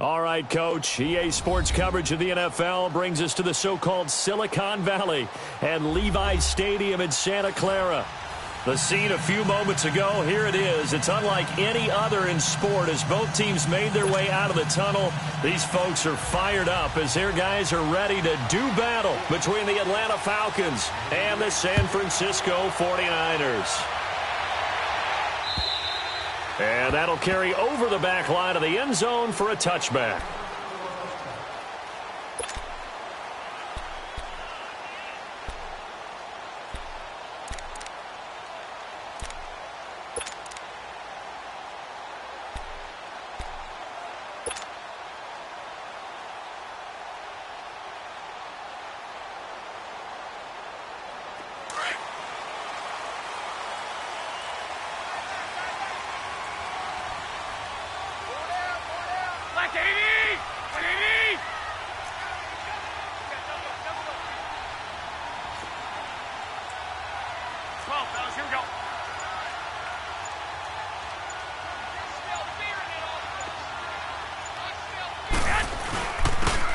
All right, Coach. EA Sports coverage of the NFL brings us to the so-called Silicon Valley and Levi's Stadium in Santa Clara. The scene a few moments ago, here it is. It's unlike any other in sport as both teams made their way out of the tunnel. These folks are fired up as their guys are ready to do battle between the Atlanta Falcons and the San Francisco 49ers. And that'll carry over the back line of the end zone for a touchback.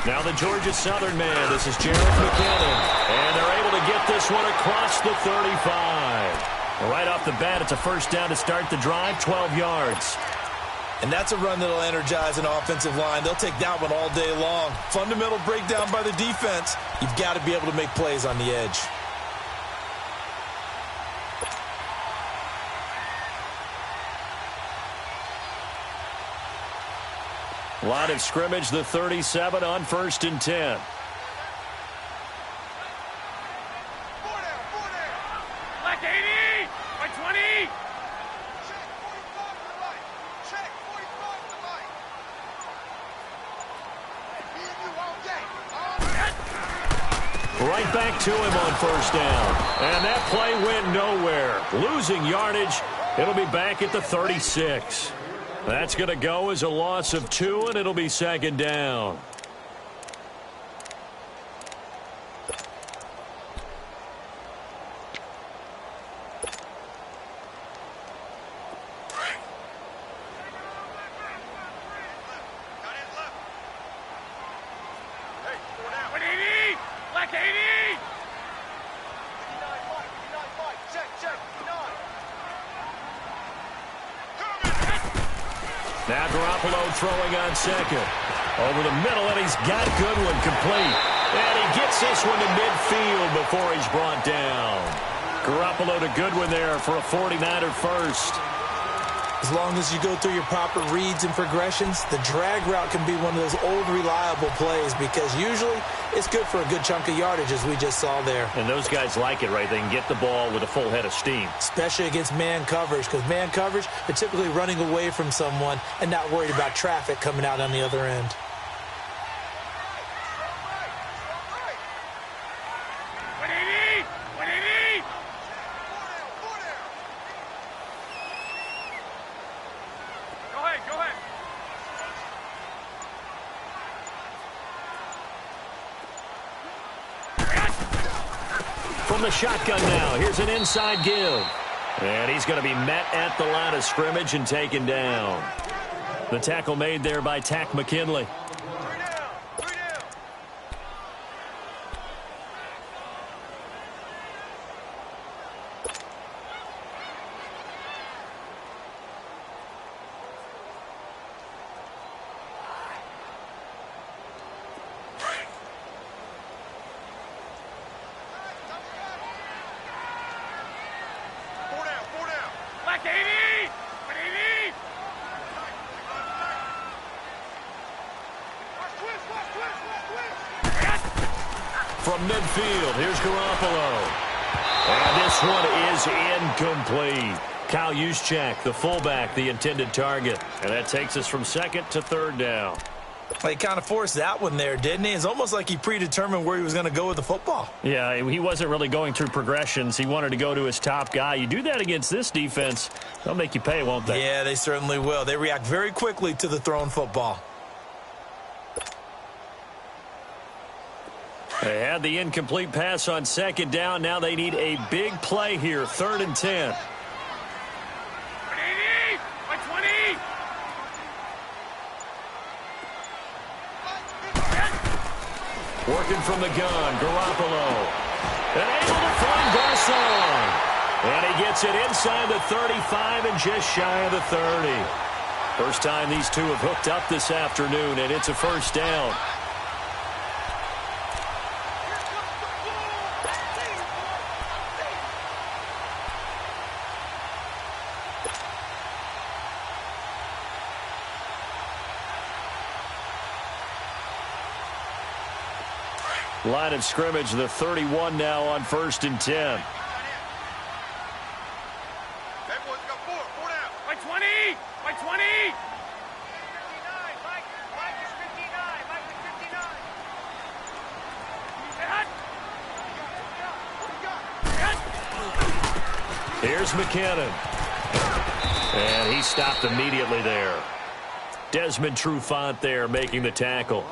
Now the Georgia Southern man, this is Jarrett McKinnon, and they're able to get this one across the 35. Right off the bat, it's a first down to start the drive, 12 yards. And that's a run that'll energize an offensive line. They'll take that one all day long. Fundamental breakdown by the defense. You've got to be able to make plays on the edge. Line of scrimmage, the 37 on 1st and 10. Black 80, by 20. Check 45 to the right. Right back to him on 1st down. And that play went nowhere. Losing yardage. It'll be back at the 36. That's going to go as a loss of 2, and it'll be 2nd down. Now Garoppolo throwing on 2nd. Over the middle, and he's got Goodwin complete. And he gets this one to midfield before he's brought down. Garoppolo to Goodwin there for a 49er first. As long as you go through your proper reads and progressions, the drag route can be one of those old reliable plays because usually it's good for a good chunk of yardage, as we just saw there. And those guys like it, right? They can get the ball with a full head of steam. Especially against man coverage, because man coverage, they're typically running away from someone and not worried about traffic coming out on the other end. From the shotgun now, here's an inside give. And he's going to be met at the line of scrimmage and taken down. The tackle made there by Tack McKinley. From midfield, here's Garoppolo. And this one is incomplete. Kyle Juszczyk, the fullback, the intended target. And that takes us from 2nd to 3rd down. He kind of forced that one there, didn't he? It's almost like he predetermined where he was going to go with the football. Yeah, he wasn't really going through progressions. He wanted to go to his top guy. You do that against this defense, they'll make you pay, won't they? Yeah, they certainly will. They react very quickly to the thrown football. They had the incomplete pass on 2nd down. Now they need a big play here, 3rd and 10. Working from the gun, Garoppolo. And able to find Garcon. And he gets it inside the 35 and just shy of the 30. First time these two have hooked up this afternoon, and it's a first down. Line of scrimmage, the 31 now on 1st and 10. Four down. By 20! By 20! 59, Mike is 59. Mike is 59. Here's McKinnon. And he stopped immediately there. Desmond Trufant there making the tackle.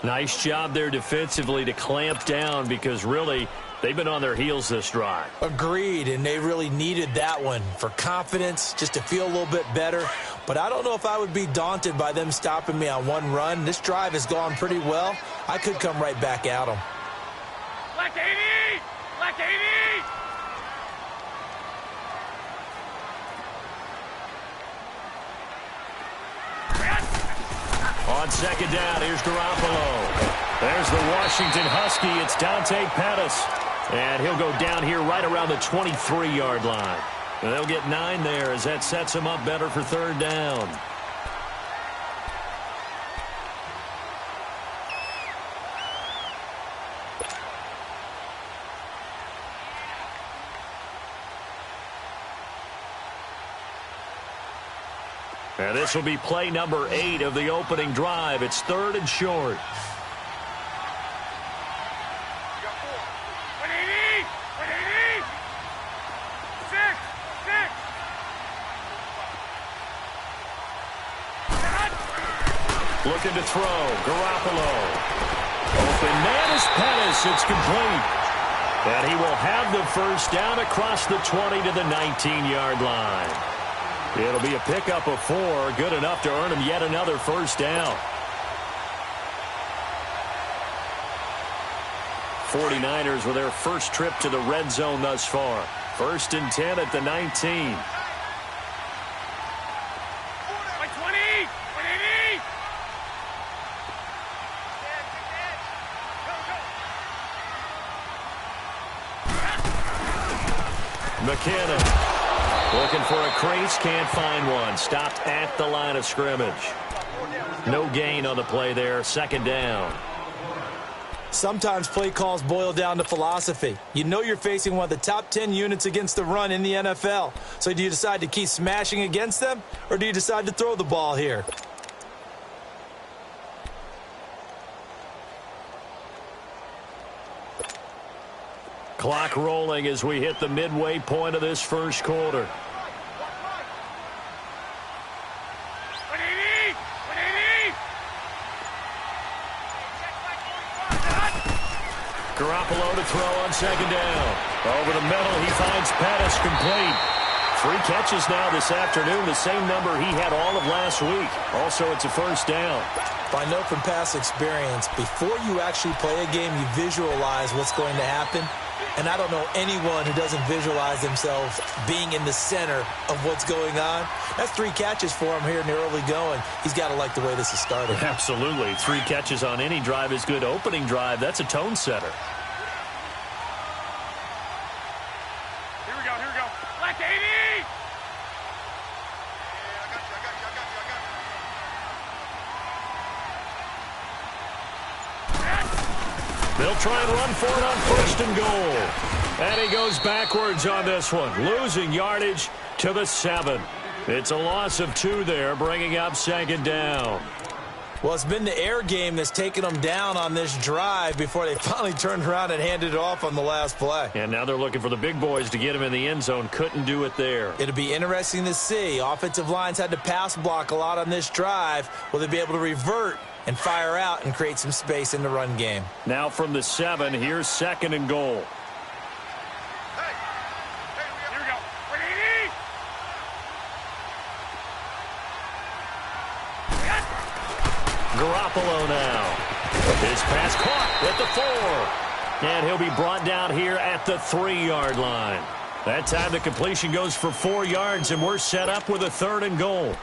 Nice job there defensively to clamp down because really they've been on their heels this drive. Agreed, and they really needed that one for confidence, just to feel a little bit better. But I don't know if I would be daunted by them stopping me on one run. This drive has gone pretty well. I could come right back at them. Black 80! Black 80! On second down, here's Garoppolo. There's the Washington Husky. It's Dante Pettis. And he'll go down here right around the 23-yard line. And they'll get 9 there as that sets him up better for third down. And this will be play number 8 of the opening drive. It's 3rd and short. You got 4. 180! 180! 6! Looking to throw. Garoppolo. Open man is Pettis. It's complete. And he will have the first down across the 20 to the 19-yard line. It'll be a pickup of 4, good enough to earn him yet another first down. 49ers with their first trip to the red zone thus far. 1st and 10 at the 19. By 20! 180! Go, go! McKinnon. Looking for a crease, can't find one. Stopped at the line of scrimmage. No gain on the play there, 2nd down. Sometimes play calls boil down to philosophy. You know you're facing one of the top 10 units against the run in the NFL. So do you decide to keep smashing against them, or do you decide to throw the ball here? Clock rolling as we hit the midway point of this first quarter. 180! 180! Garoppolo to throw on 2nd down. Over the middle, he finds Pettis complete. 3 catches now this afternoon, the same number he had all of last week. Also, it's a first down. I know from past experience, before you actually play a game, you visualize what's going to happen. And I don't know anyone who doesn't visualize themselves being in the center of what's going on. That's 3 catches for him here in the early going. He's got to like the way this is started. Absolutely. 3 catches on any drive is good. Opening drive, that's a tone setter. Here we go, here we go. Black 80! They'll try and run for it on 1st and goal. And he goes backwards on this one, losing yardage to the 7. It's a loss of 2 there, bringing up 2nd down. Well, it's been the air game that's taken them down on this drive before they finally turned around and handed it off on the last play. And now they're looking for the big boys to get him in the end zone. Couldn't do it there. It'll be interesting to see. Offensive lines had to pass block a lot on this drive. Will they be able to revert and fire out and create some space in the run game? Now from the 7, here's 2nd and goal. Hey, here we go. 180! Garoppolo now. His pass caught at the 4. And he'll be brought down here at the 3-yard line. That time the completion goes for 4 yards, and we're set up with a 3rd and goal.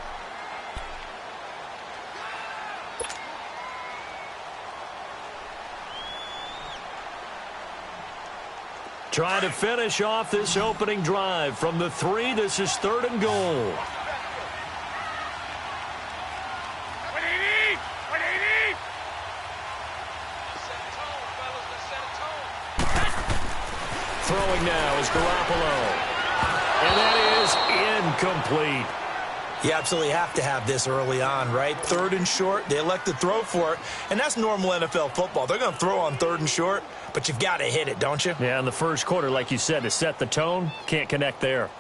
Trying to finish off this opening drive from the 3. This is 3rd and goal. Throwing now is Garoppolo. And that is incomplete. You absolutely have to have this early on, right? 3rd and short, they elect to throw for it, and that's normal NFL football. They're going to throw on 3rd and short, but you've got to hit it, don't you? Yeah, in the first quarter, like you said, to set the tone, can't connect there.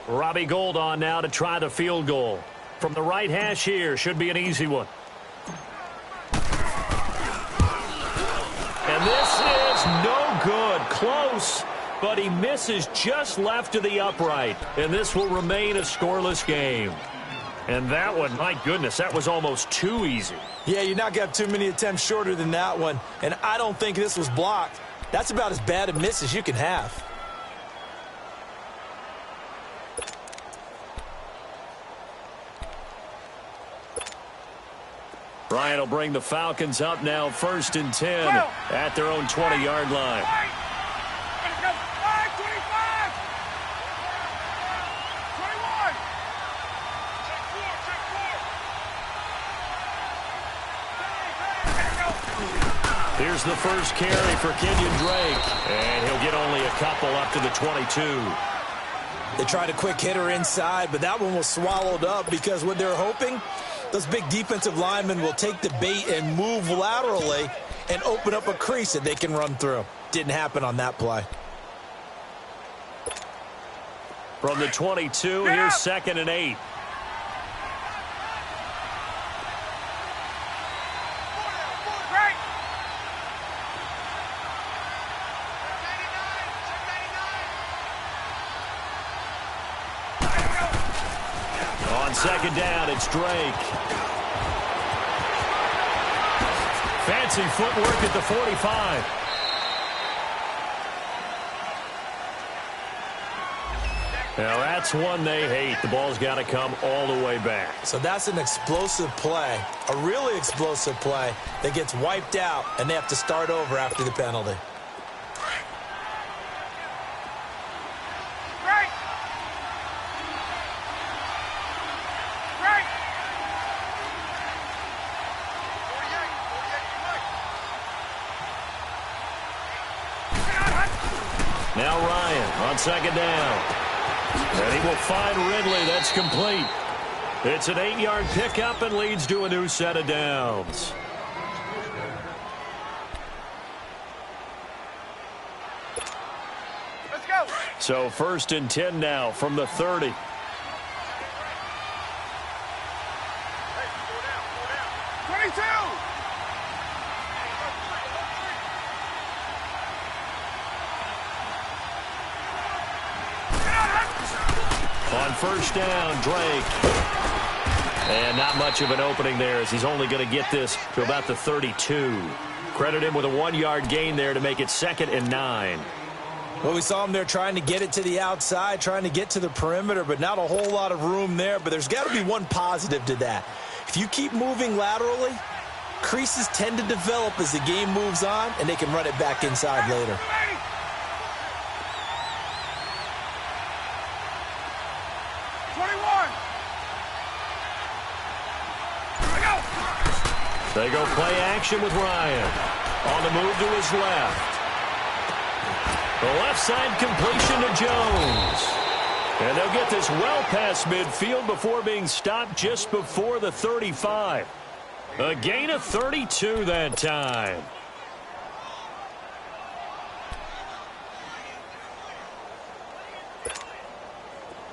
Robbie Gould on now to try the field goal. From the right hash here, should be an easy one. And this is no good. Close, but he misses just left of the upright. And this will remain a scoreless game. And that one, my goodness, that was almost too easy. Yeah, you're not going to have too many attempts shorter than that one. And I don't think this was blocked. That's about as bad a miss as you can have. Bryant will bring the Falcons up now 1st and 10 at their own 20-yard line. Here's the first carry for Kenyon Drake, and he'll get only a couple up to the 22. They tried a quick hitter inside, but that one was swallowed up because what they're hoping, those big defensive linemen will take the bait and move laterally and open up a crease that they can run through. Didn't happen on that play. From the 22, here's 2nd and 8. On 2nd down, it's Drake. Fancy footwork at the 45. Now that's one they hate. The ball's got to come all the way back. So that's an explosive play, a really explosive play that gets wiped out, and they have to start over after the penalty. Now Ryan on 2nd down. And he will find Ridley. That's complete. It's an 8-yard pickup and leads to a new set of downs. Let's go. So 1st and 10 now from the 30. Hey, go down. 22. On 1st down, Drake. And not much of an opening there as he's only going to get this to about the 32. Credit him with a 1-yard gain there to make it 2nd and 9. Well, we saw him there trying to get it to the outside, trying to get to the perimeter, but not a whole lot of room there. But there's got to be one positive to that. If you keep moving laterally, creases tend to develop as the game moves on, and they can run it back inside later. They go play action with Ryan. On the move to his left. The left side completion to Jones. And they'll get this well past midfield before being stopped just before the 35. A gain of 32 that time.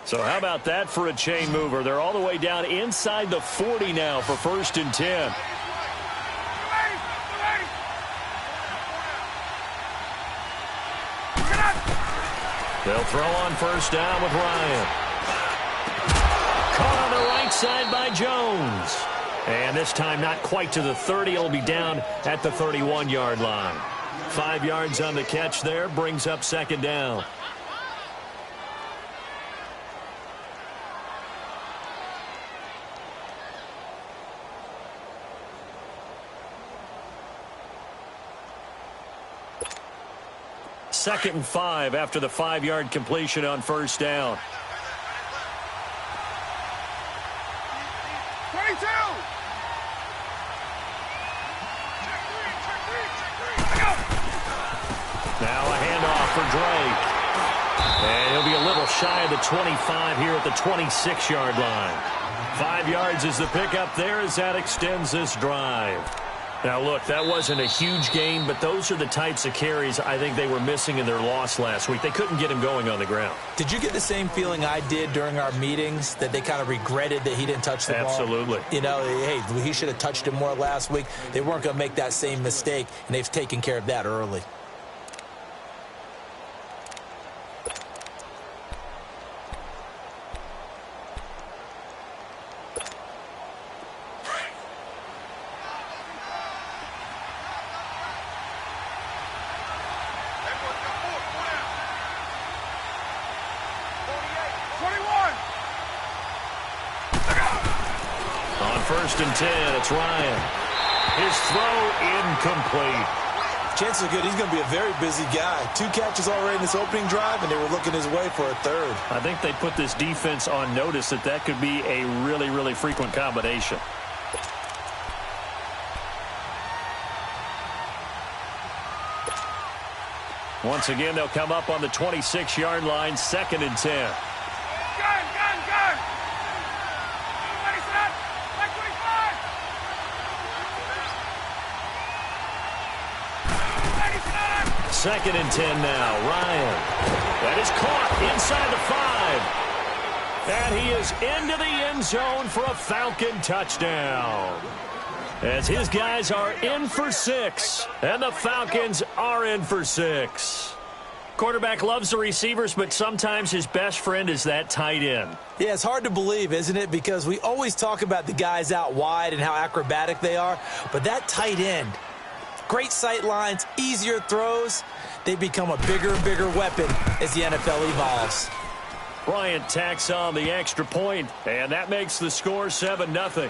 So how about that for a chain mover? They're all the way down inside the 40 now for 1st and 10. They'll throw on 1st down with Ryan. side by Jones. And this time not quite to the 30. It'll be down at the 31-yard line. 5 yards on the catch there, brings up second down. Second and 5 after the 5-yard completion on first down. 22. Now a handoff for Drake. And he'll be a little shy of the 25 here at the 26-yard line. 5 yards is the pickup there as that extends this drive. Now, look, that wasn't a huge gain, but those are the types of carries I think they were missing in their loss last week. They couldn't get him going on the ground. Did you get the same feeling I did during our meetings, that they kind of regretted that he didn't touch the ball? Absolutely. You know, hey, he should have touched him more last week. They weren't going to make that same mistake, and they've taken care of that early. First and 10, it's Ryan. His throw incomplete. Chances are good he's going to be a very busy guy. 2 catches already in this opening drive, and they were looking his way for a third. I think they put this defense on notice that that could be a really, really frequent combination. Once again, they'll come up on the 26-yard line, second and 10. Gun! Everybody set! Like 25! Second and 10 now. Ryan. That is caught inside the 5. And he is into the end zone for a Falcon touchdown. As his guys are in for 6. And the Falcons are in for 6. Quarterback loves the receivers, but sometimes his best friend is that tight end. Yeah, it's hard to believe, isn't it? Because we always talk about the guys out wide and how acrobatic they are. But that tight end, great sight lines, easier throws, they become a bigger and bigger weapon as the NFL evolves. Bryant tacks on the extra point, and that makes the score 7-0.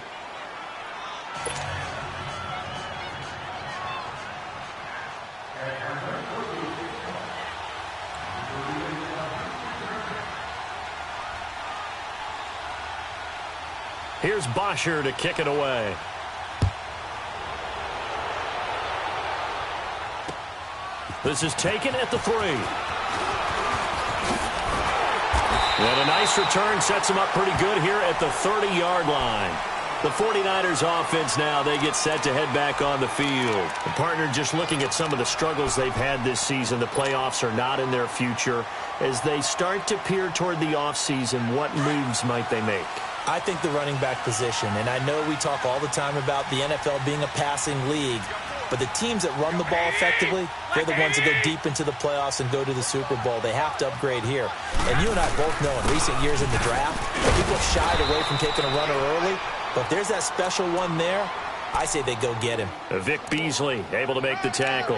Here's Bosher to kick it away. This is taken at the 3. And a nice return sets him up pretty good here at the 30-yard line. The 49ers offense now, they get set to head back on the field. The partner just looking at some of the struggles they've had this season. The playoffs are not in their future. As they start to peer toward the offseason, what moves might they make? I think the running back position, and I know we talk all the time about the NFL being a passing league, but the teams that run the ball effectively, they're the ones that go deep into the playoffs and go to the Super Bowl. They have to upgrade here. And you and I both know in recent years in the draft, people have shied away from taking a runner early, but if there's that special one there, I say they go get him. Vic Beasley able to make the tackle.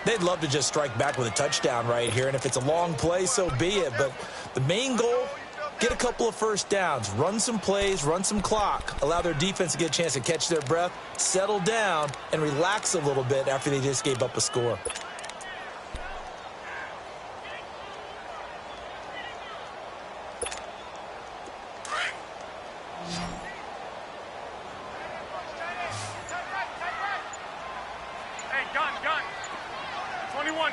They'd love to just strike back with a touchdown right here, and if it's a long play, so be it. But the main goal, get a couple of first downs, run some plays, run some clock, allow their defense to get a chance to catch their breath, settle down, and relax a little bit after they just gave up a score. Hey, gun! 21.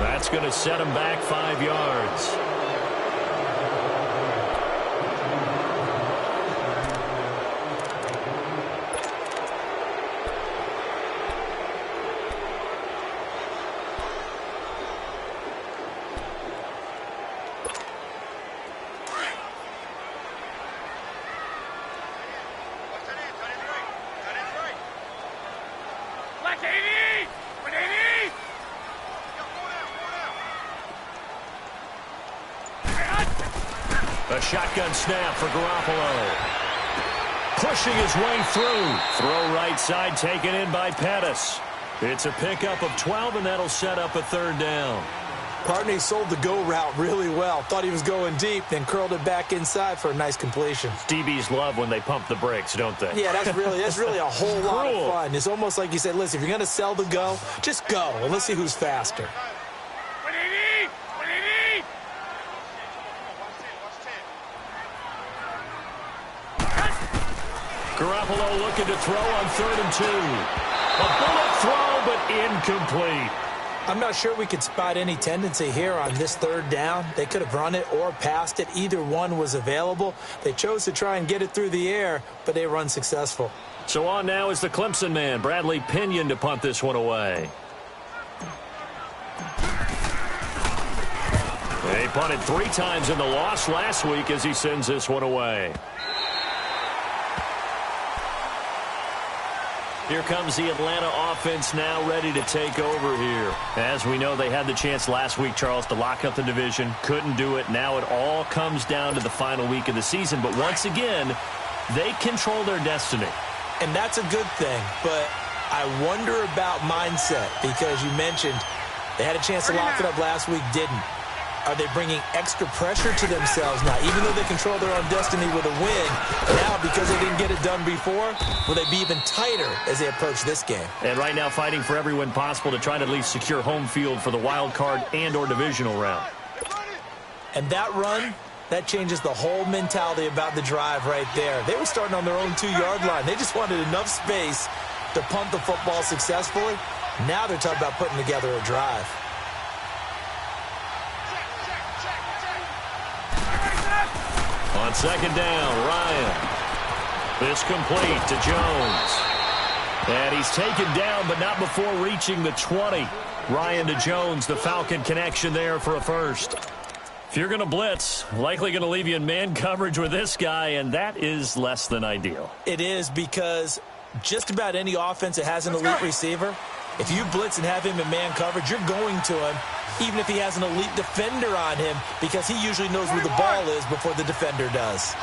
That's going to set him back 5 yards. Like 80! 180! A shotgun snap for Garoppolo. Pushing his way through. Throw right side taken in by Pettis. It's a pickup of 12, and that'll set up a third down. Partney sold the go route really well. Thought he was going deep, then curled it back inside for a nice completion. DBs love when they pump the brakes, don't they? Yeah, that's really a whole lot of fun. It's almost like you said, listen, if you're going to sell the go, just go, and let's see who's faster. 180! 180! Garoppolo looking to throw on 3rd and 2. A bullet throw, but incomplete. I'm not sure we could spot any tendency here on this third down. They could have run it or passed it. Either one was available. They chose to try and get it through the air, but they were unsuccessful. So on now is the Clemson man, Bradley Pinion, to punt this one away. They punted 3 times in the loss last week as he sends this one away. Here comes the Atlanta offense now ready to take over here. As we know, they had the chance last week, Charles, to lock up the division. Couldn't do it. Now it all comes down to the final week of the season. But once again, they control their destiny. And that's a good thing. But I wonder about mindset because you mentioned they had a chance to lock it up last week, didn't. Are they bringing extra pressure to themselves now? Even though they control their own destiny with a win, now because they didn't get it done before, will they be even tighter as they approach this game? And right now fighting for every win possible to try to at least secure home field for the wild card and or divisional round. And that run, that changes the whole mentality about the drive right there. They were starting on their own 2-yard line. They just wanted enough space to punt the football successfully. Now they're talking about putting together a drive. On 2nd down, Ryan. This complete to Jones. And he's taken down, but not before reaching the 20. Ryan to Jones, the Falcon connection there for a first. If you're going to blitz, likely going to leave you in man coverage with this guy, and that is less than ideal. It is because just about any offense that has an elite receiver, if you blitz and have him in man coverage, you're going to him, even if he has an elite defender on him, because he usually knows where the ball is before the defender does.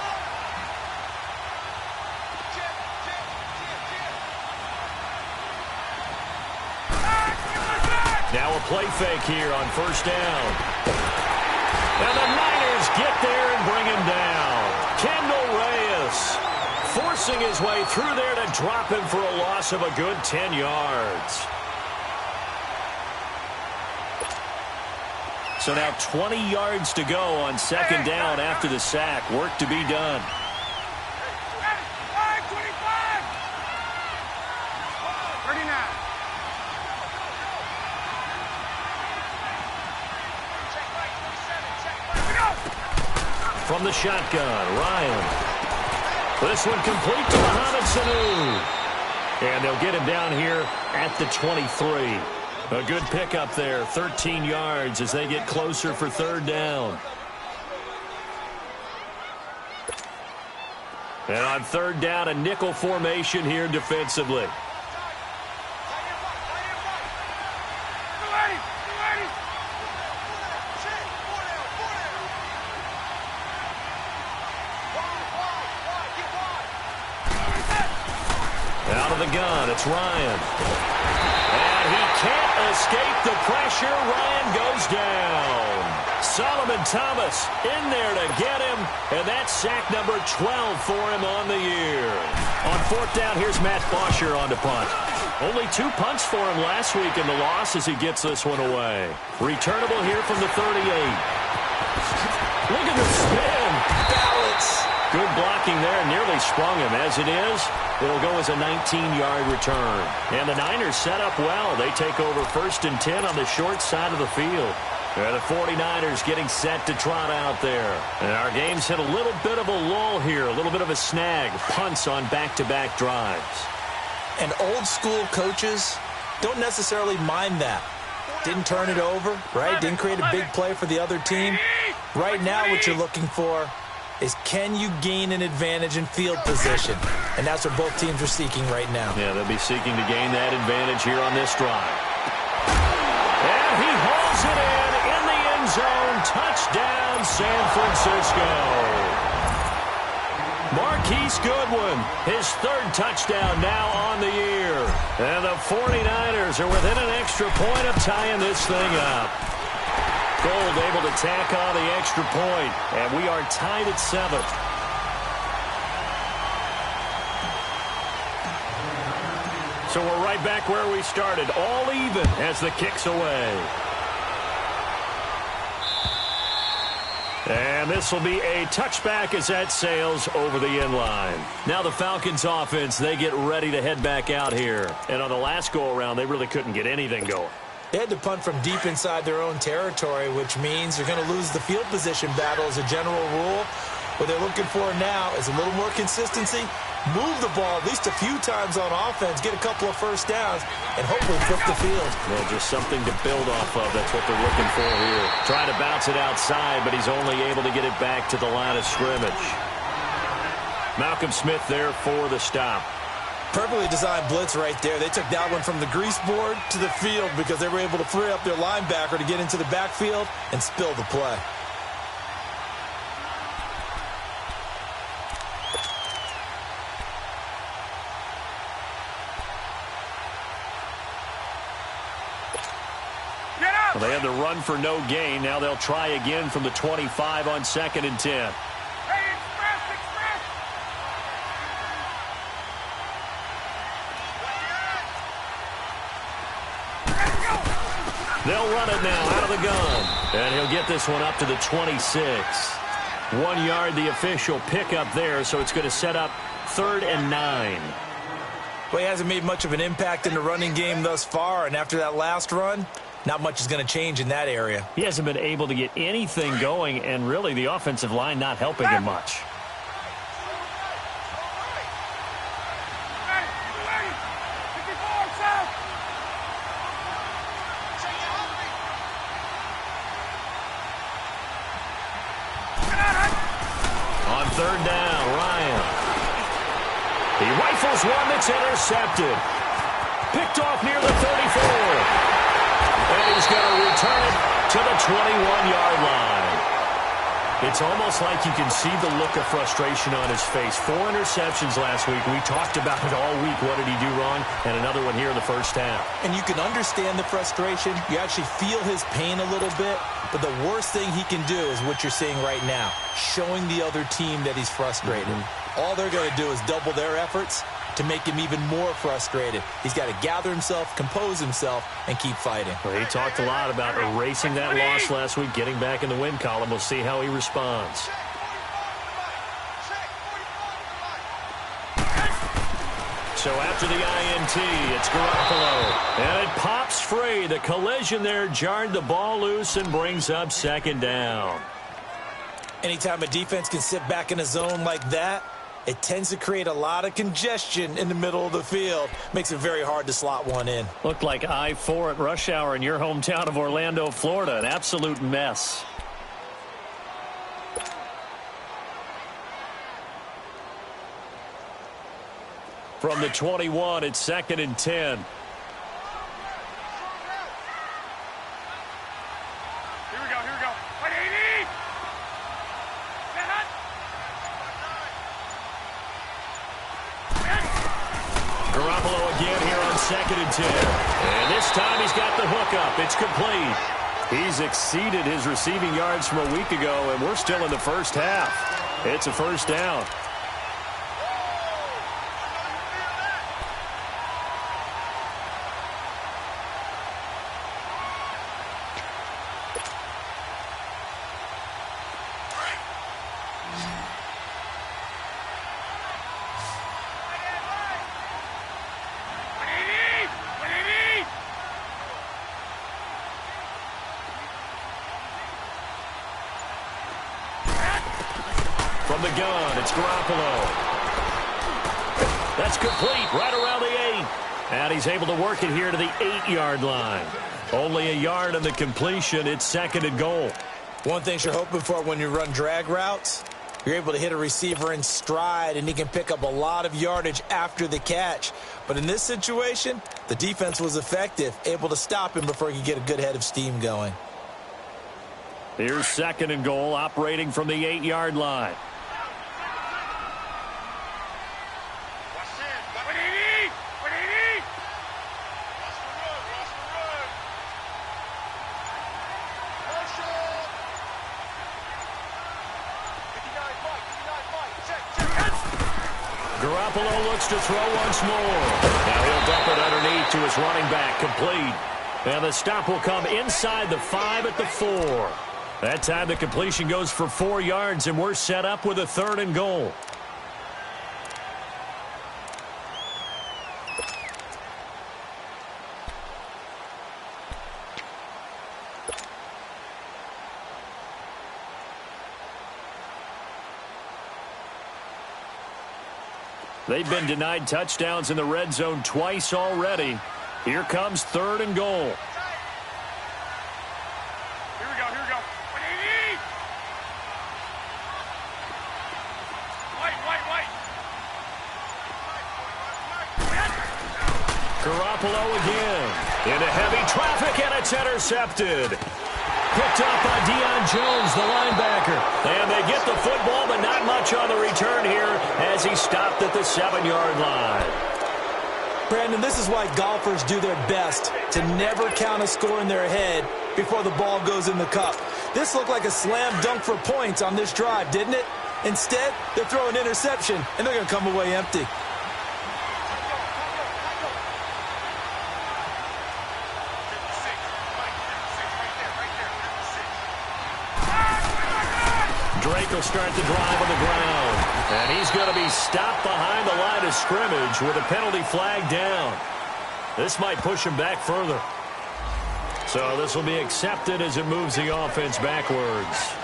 Now a play fake here on 1st down. And the Niners get there and bring him down. Kendall Reyes forcing his way through there to drop him for a loss of a good 10 yards. So now 20 yards to go on 2nd down after the sack. Work to be done. From the shotgun, Ryan. This one complete to Mohamed Sanu. And they'll get him down here at the 23. A good pickup there, 13 yards as they get closer for 3rd down. And on 3rd down, a nickel formation here defensively. Out of the gun, it's Ryan. And he can't escape the pressure. Ryan goes down. Solomon Thomas in there to get him. And that's sack number 12 for him on the year. On 4th down, here's Matt Bosher on to punt. Only 2 punts for him last week in the loss as he gets this one away. Returnable here from the 38. Look at the spin. Balance. Good blocking there, nearly sprung him. As it is, it'll go as a 19-yard return. And the Niners set up well. They take over 1st and 10 on the short side of the field. And the 49ers getting set to trot out there. And our game's hit a little bit of a lull here, a little bit of a snag. Punts on back-to-back drives. And old-school coaches don't necessarily mind that. Didn't turn it over, right? Didn't create a big play for the other team. Right now what you're looking for is can you gain an advantage in field position? And that's what both teams are seeking right now. Yeah, they'll be seeking to gain that advantage here on this drive. And he hauls it in the end zone. Touchdown, San Francisco. Marquise Goodwin, his third touchdown now on the year. And the 49ers are within an extra point of tying this thing up. Gold able to tack on the extra point, and we are tied at 7. So we're right back where we started, all even as the kick's away. And this will be a touchback as that sails over the end line. Now the Falcons offense, they get ready to head back out here. And on the last go-around, they really couldn't get anything going. They had to punt from deep inside their own territory, which means they're going to lose the field position battle as a general rule. What they're looking for now is a little more consistency, move the ball at least a few times on offense, get a couple of first downs, and hopefully flip the field. Well, just something to build off of. That's what they're looking for here. Trying to bounce it outside, but he's only able to get it back to the line of scrimmage. Malcolm Smith there for the stop. Perfectly designed blitz right there. They took that one from the grease board to the field because they were able to free up their linebacker to get into the backfield and spill the play. Well, they had the run for no gain. Now they'll try again from the 25 on 2nd and 10. They'll run it now out of the gun. And he'll get this one up to the 26. 1 yard, the official pickup there, so it's going to set up 3rd and 9. Well, he hasn't made much of an impact in the running game thus far, and after that last run, not much is going to change in that area. He hasn't been able to get anything going, and really the offensive line not helping him much. On 3rd down, Ryan. He rifles one that's intercepted. Picked off near the 34. And he's going to return it to the 21-yard line. It's almost like you can see the look of frustration on his face. 4 interceptions last week. We talked about it all week. What did he do wrong? And another one here in the first half. And you can understand the frustration. You actually feel his pain a little bit. But the worst thing he can do is what you're seeing right now, showing the other team that he's frustrated. All they're going to do is double their efforts to make him even more frustrated. He's got to gather himself, compose himself, and keep fighting. Well, he talked a lot about erasing that loss last week, getting back in the win column. We'll see how he responds. So after the INT, it's Garoppolo. And it pops free. The collision there jarred the ball loose and brings up 2nd down. Anytime a defense can sit back in a zone like that, it tends to create a lot of congestion in the middle of the field. Makes it very hard to slot one in. Looked like I-4 at rush hour in your hometown of Orlando, Florida. An absolute mess. From the 21, it's 2nd and 10. Here we go, here we go. 180! Garoppolo again here on 2nd and 10. And this time he's got the hook up. It's complete. He's exceeded his receiving yards from a week ago, and we're still in the first half. It's a first down. From the gun, it's Garoppolo. That's complete right around the 8. And he's able to work it here to the 8-yard line. Only a yard on the completion. It's 2nd and goal. One thing you're hoping for when you run drag routes, You're able to hit a receiver in stride, and he can pick up a lot of yardage after the catch. But in this situation, the defense was effective, able to stop him before he could get a good head of steam going. Here's 2nd and goal, operating from the 8-yard line. Garoppolo looks to throw once more. Now he'll dump it underneath to his running back, complete. And the stop will come inside the 5 at the 4. That time the completion goes for 4 yards, and we're set up with a 3rd and goal. They've been denied touchdowns in the red zone twice already. Here comes 3rd and goal. Here we go, here we go. What do you need? White. Garoppolo again. Into heavy traffic, and it's intercepted. Picked up by Deion Jones, the linebacker. And they get the football, but not much on the return here as he stopped at the 7-yard line. Brandon, this is why golfers do their best to never count a score in their head before the ball goes in the cup. This looked like a slam dunk for points on this drive, didn't it? Instead, they're throwing interception, and they're going to come away empty. Drake will start the drive on the ground. And he's going to be stopped behind the line of scrimmage with a penalty flag down. This might push him back further. So this will be accepted as it moves the offense backwards.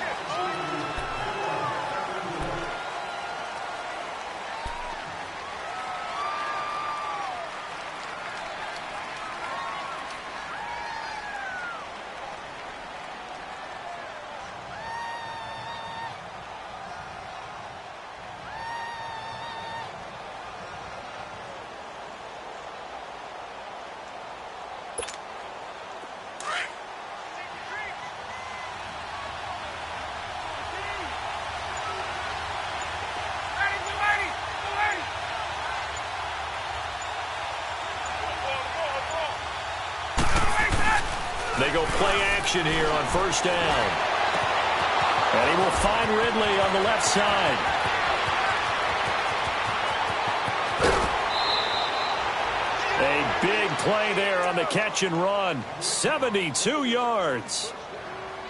They go play action here on 1st down. And he will find Ridley on the left side. A big play there on the catch and run. 72 yards.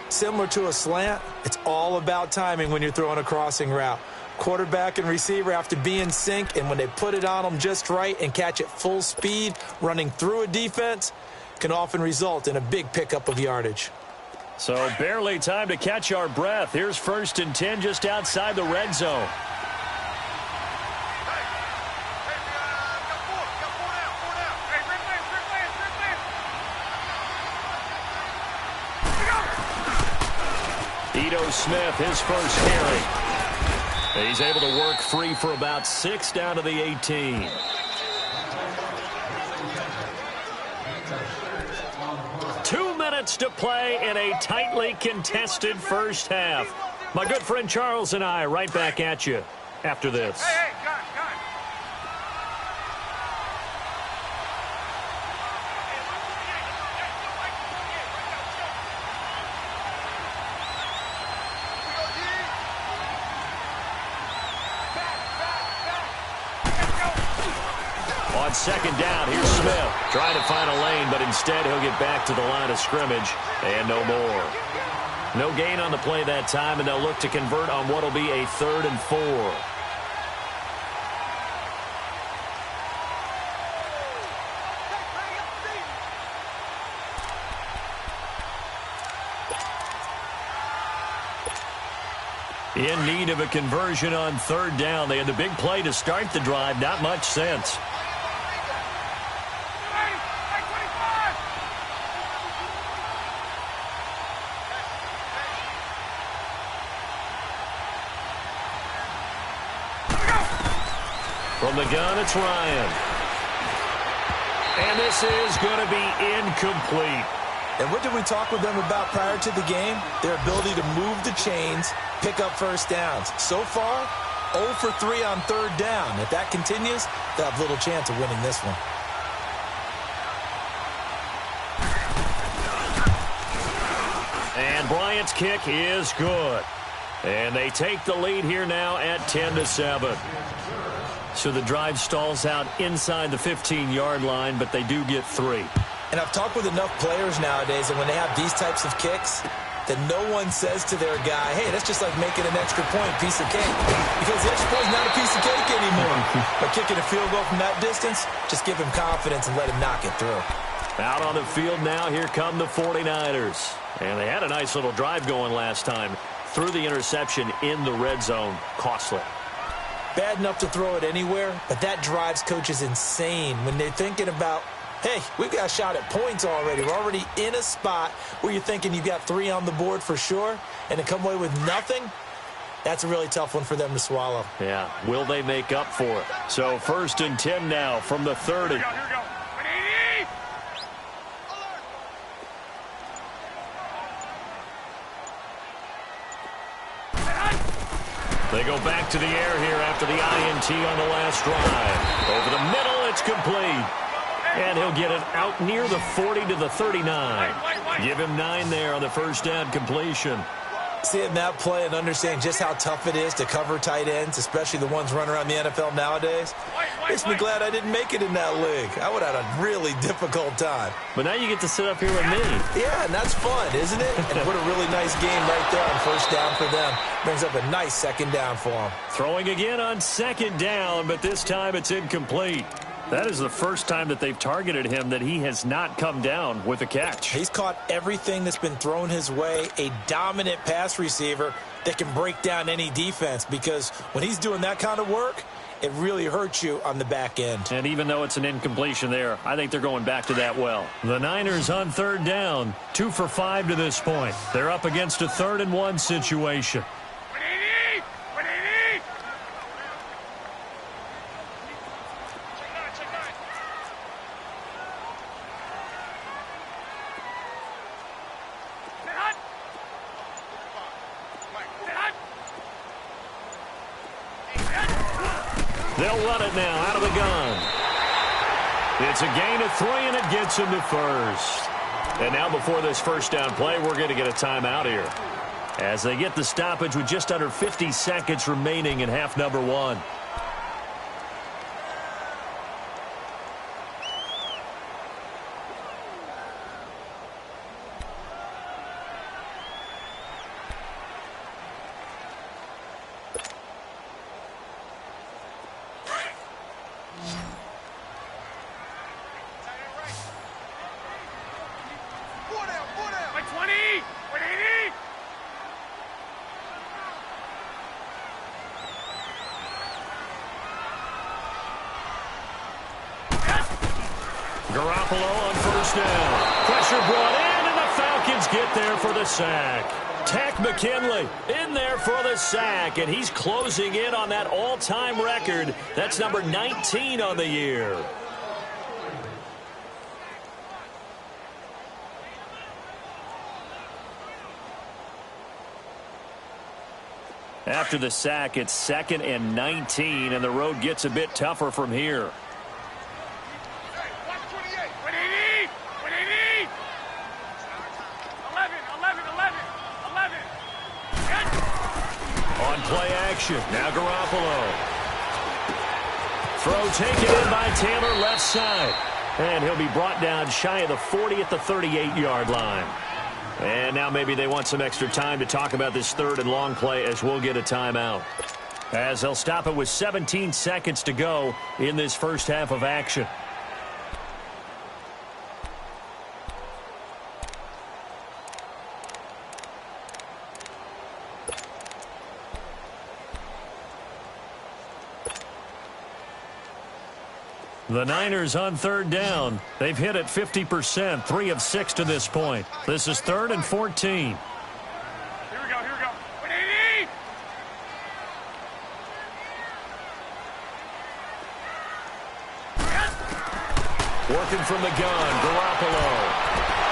Similar to a slant, it's all about timing when you're throwing a crossing route. Quarterback and receiver have to be in sync, and when they put it on them just right and catch it full speed, running through a defense, can often result in a big pickup of yardage. So barely time to catch our breath. Here's 1st and 10 just outside the red zone. Ito Smith, his first carry. He's able to work free for about 6 down to the 18. To play in a tightly contested first half. My good friend Charles and I right back at you after this. Hey, got it. On 2nd down, here's Smith trying to find a lane, but instead he'll get back to the line of scrimmage and no more. No gain on the play that time, and they'll look to convert on what will be a 3rd and 4. In need of a conversion on 3rd down. They had the big play to start the drive. Not much sense. From the gun, it's Ryan. And this is going to be incomplete. And what did we talk with them about prior to the game? Their ability to move the chains, pick up first downs. So far, 0 for 3 on third down. If that continues, they'll have little chance of winning this one. And Bryant's kick is good. And they take the lead here now at 10-7. So the drive stalls out inside the 15-yard line, but they do get 3. And I've talked with enough players nowadays that when they have these types of kicks, that no one says to their guy, hey, that's just like making an extra point, piece of cake. Because the extra point is not a piece of cake anymore. But kicking a field goal from that distance, just give him confidence and let him knock it through. Out on the field now, here come the 49ers. And they had a nice little drive going last time. Threw the interception in the red zone. Costly. Bad enough to throw it anywhere, but that drives coaches insane when they're thinking about, hey, we've got a shot at points already. We're already in a spot where you're thinking you've got 3 on the board for sure, and to come away with nothing, that's a really tough one for them to swallow. Yeah, will they make up for it? So 1st and 10 now from the 30. Here we go. 180! They go back to the air here after the INT on the last drive. Over the middle, it's complete. And he'll get it out near the 40 to the 39. Give him 9 there on the first down completion. Seeing that play and understanding just how tough it is to cover tight ends, especially the ones running around the NFL nowadays, makes me glad I didn't make it in that league. I would have had a really difficult time. But now you get to sit up here with me. Yeah, and that's fun, isn't it? And what a really nice game right there on first down for them. Brings up a nice second down for them. Throwing again on second down, but this time it's incomplete. That is the first time that they've targeted him that he has not come down with a catch. He's caught everything that's been thrown his way, a dominant pass receiver that can break down any defense, because when he's doing that kind of work, it really hurts you on the back end. And even though it's an incompletion there, I think they're going back to that well. The Niners on third down, 2 for 5 to this point. They're up against a 3rd and 1 situation. 180! 180! They'll run it now out of the gun. It's a gain of 3, and it gets him to first. And now before this first down play, we're going to get a timeout here, as they get the stoppage with just under 50 seconds remaining in half number 1. Garoppolo on first down. Pressure brought in, and the Falcons get there for the sack. Tack McKinley in there for the sack, and he's closing in on that all-time record. That's number 19 on the year. After the sack, it's 2nd and 19, and the road gets a bit tougher from here. Play action. Now Garoppolo. Throw taken in by Taylor left side. And he'll be brought down shy of the 40 at the 38-yard line. And now maybe they want some extra time to talk about this 3rd and long play, as we'll get a timeout. As they'll stop it with 17 seconds to go in this first half of action. The Niners on third down. They've hit it 50%, 3 of 6 to this point. This is 3rd and 14. Here we go, here we go. 180! Working from the gun, Garoppolo.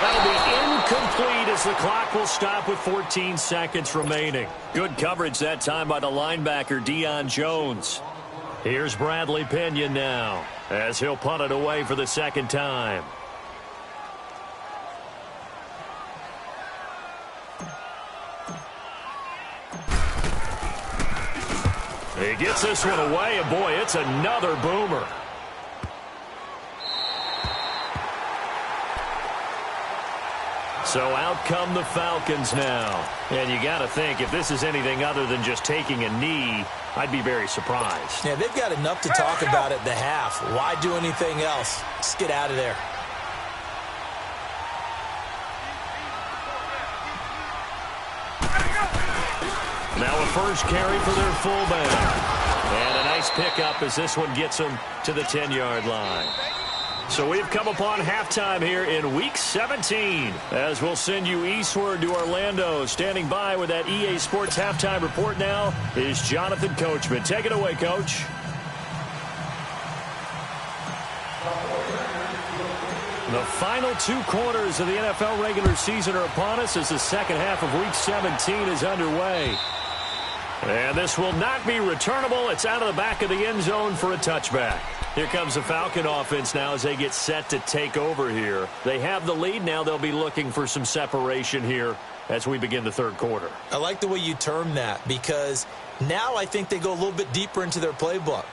That'll be incomplete as the clock will stop with 14 seconds remaining. Good coverage that time by the linebacker, Deion Jones. Here's Bradley Pinion now as he'll punt it away for the second time. He gets this one away, and boy, it's another boomer. So out come the Falcons now. And you got to think, if this is anything other than just taking a knee, I'd be very surprised. Yeah, they've got enough to talk about at the half. Why do anything else? Just get out of there. Now a first carry for their fullback. And a nice pickup as this one gets them to the 10-yard line. So we've come upon halftime here in Week 17 as we'll send you eastward to Orlando. Standing by with that EA Sports halftime report now is Jonathan Coachman. Take it away, Coach. The final 2 quarters of the NFL regular season are upon us as the second half of Week 17 is underway. And this will not be returnable. It's out of the back of the end zone for a touchback. Here comes the Falcon offense now as they get set to take over here. They have the lead now. They'll be looking for some separation here as we begin the third quarter. I like the way you term that because now I think they go a little bit deeper into their playbook.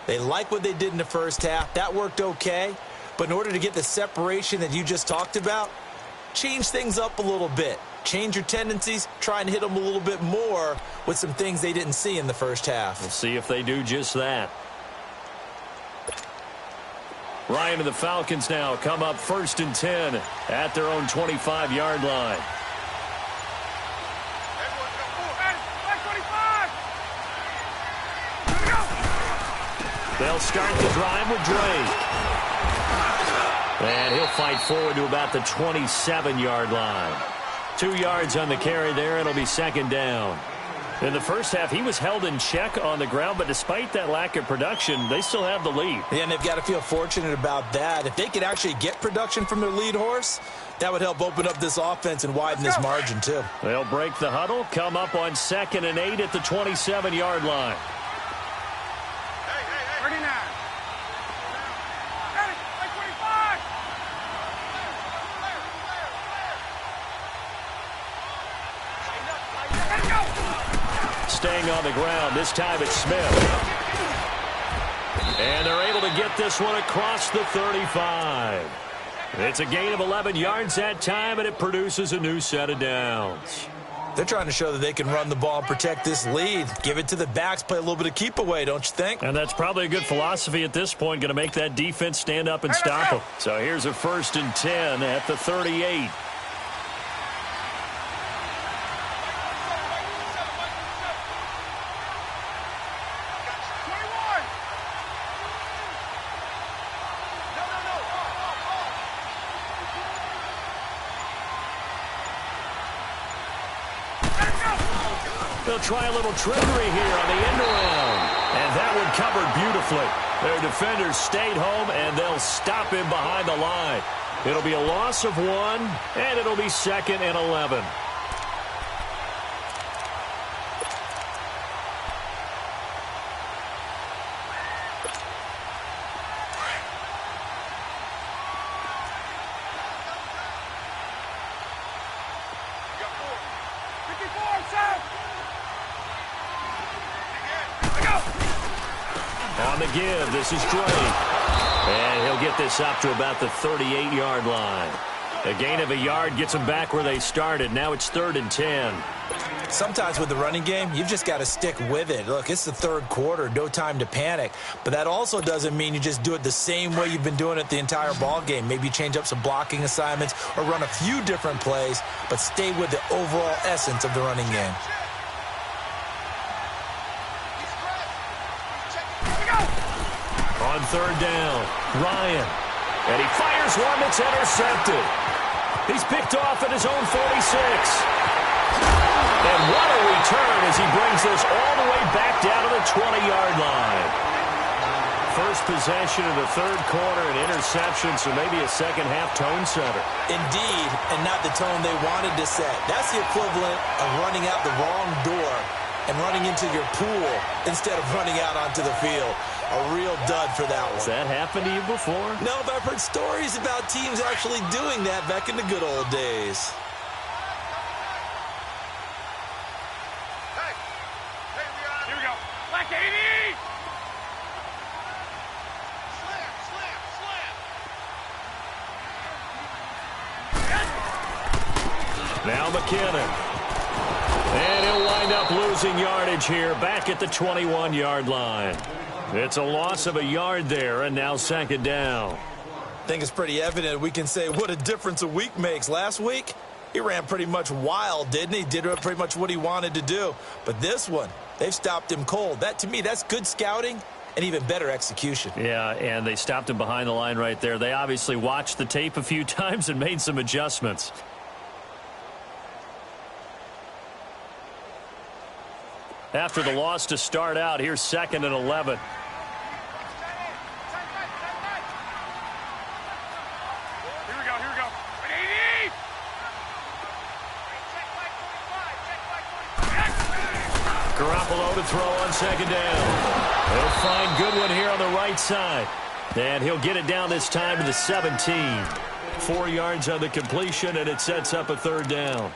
They like what they did in the first half. That worked okay. But in order to get the separation that you just talked about, change things up a little bit. Change your tendencies, try and hit them a little bit more with some things they didn't see in the first half. We'll see if they do just that. Ryan and the Falcons now come up 1st and 10 at their own 25-yard line. They'll start the drive with Drake. And he'll fight forward to about the 27-yard line. 2 yards on the carry there. It'll be second down. In the first half, he was held in check on the ground, but despite that lack of production, they still have the lead. Yeah, and they've got to feel fortunate about that. If they could actually get production from their lead horse, that would help open up this offense and widen this margin, too. They'll break the huddle, come up on 2nd and 8 at the 27-yard line. Staying on the ground. This time it's Smith. And they're able to get this one across the 35. It's a gain of 11 yards that time, and it produces a new set of downs. They're trying to show that they can run the ball and protect this lead. Give it to the backs, play a little bit of keep away, don't you think? And that's probably a good philosophy at this point, going to make that defense stand up and stop them. So here's a 1st and 10 at the 38. They'll try a little trickery here on the end around. And that one covered beautifully. Their defenders stayed home, and they'll stop him behind the line. It'll be a loss of 1, and it'll be 2nd and 11. On the give, this is Drake. And he'll get this up to about the 38-yard line. A gain of a yard gets them back where they started. Now it's 3rd and 10. Sometimes with the running game, you've just got to stick with it. Look, it's the third quarter, no time to panic. But that also doesn't mean you just do it the same way you've been doing it the entire ball game. Maybe change up some blocking assignments or run a few different plays, but stay with the overall essence of the running game. On 3rd down, Ryan. And he fires one that's intercepted. He's picked off at his own 46. And what a return as he brings this all the way back down to the 20-yard line. first possession of the third quarter, an interception, so maybe a second-half tone setter. Indeed, and not the tone they wanted to set. That's the equivalent of running out the wrong door and running into your pool instead of running out onto the field. A real dud for that one. Has that happened to you before? No, but I've heard stories about teams actually doing that back in the good old days. Here we go. Black 80! Now McKinnon. And he'll wind up losing yardage here back at the 21-yard line. It's a loss of a yard there, and now second down. I think it's pretty evident we can say what a difference a week makes. Last week, he ran pretty much wild, didn't he? Did pretty much what he wanted to do. But this one, they've stopped him cold. That, to me, that's good scouting and even better execution. Yeah, and they stopped him behind the line right there. They obviously watched the tape a few times and made some adjustments. After the loss to start out, here's 2nd and 11. Here we go. 180! Garoppolo to throw on second down. They'll find Goodwin here on the right side. And he'll get it down this time to the 17. 4 yards on the completion, and it sets up a third down.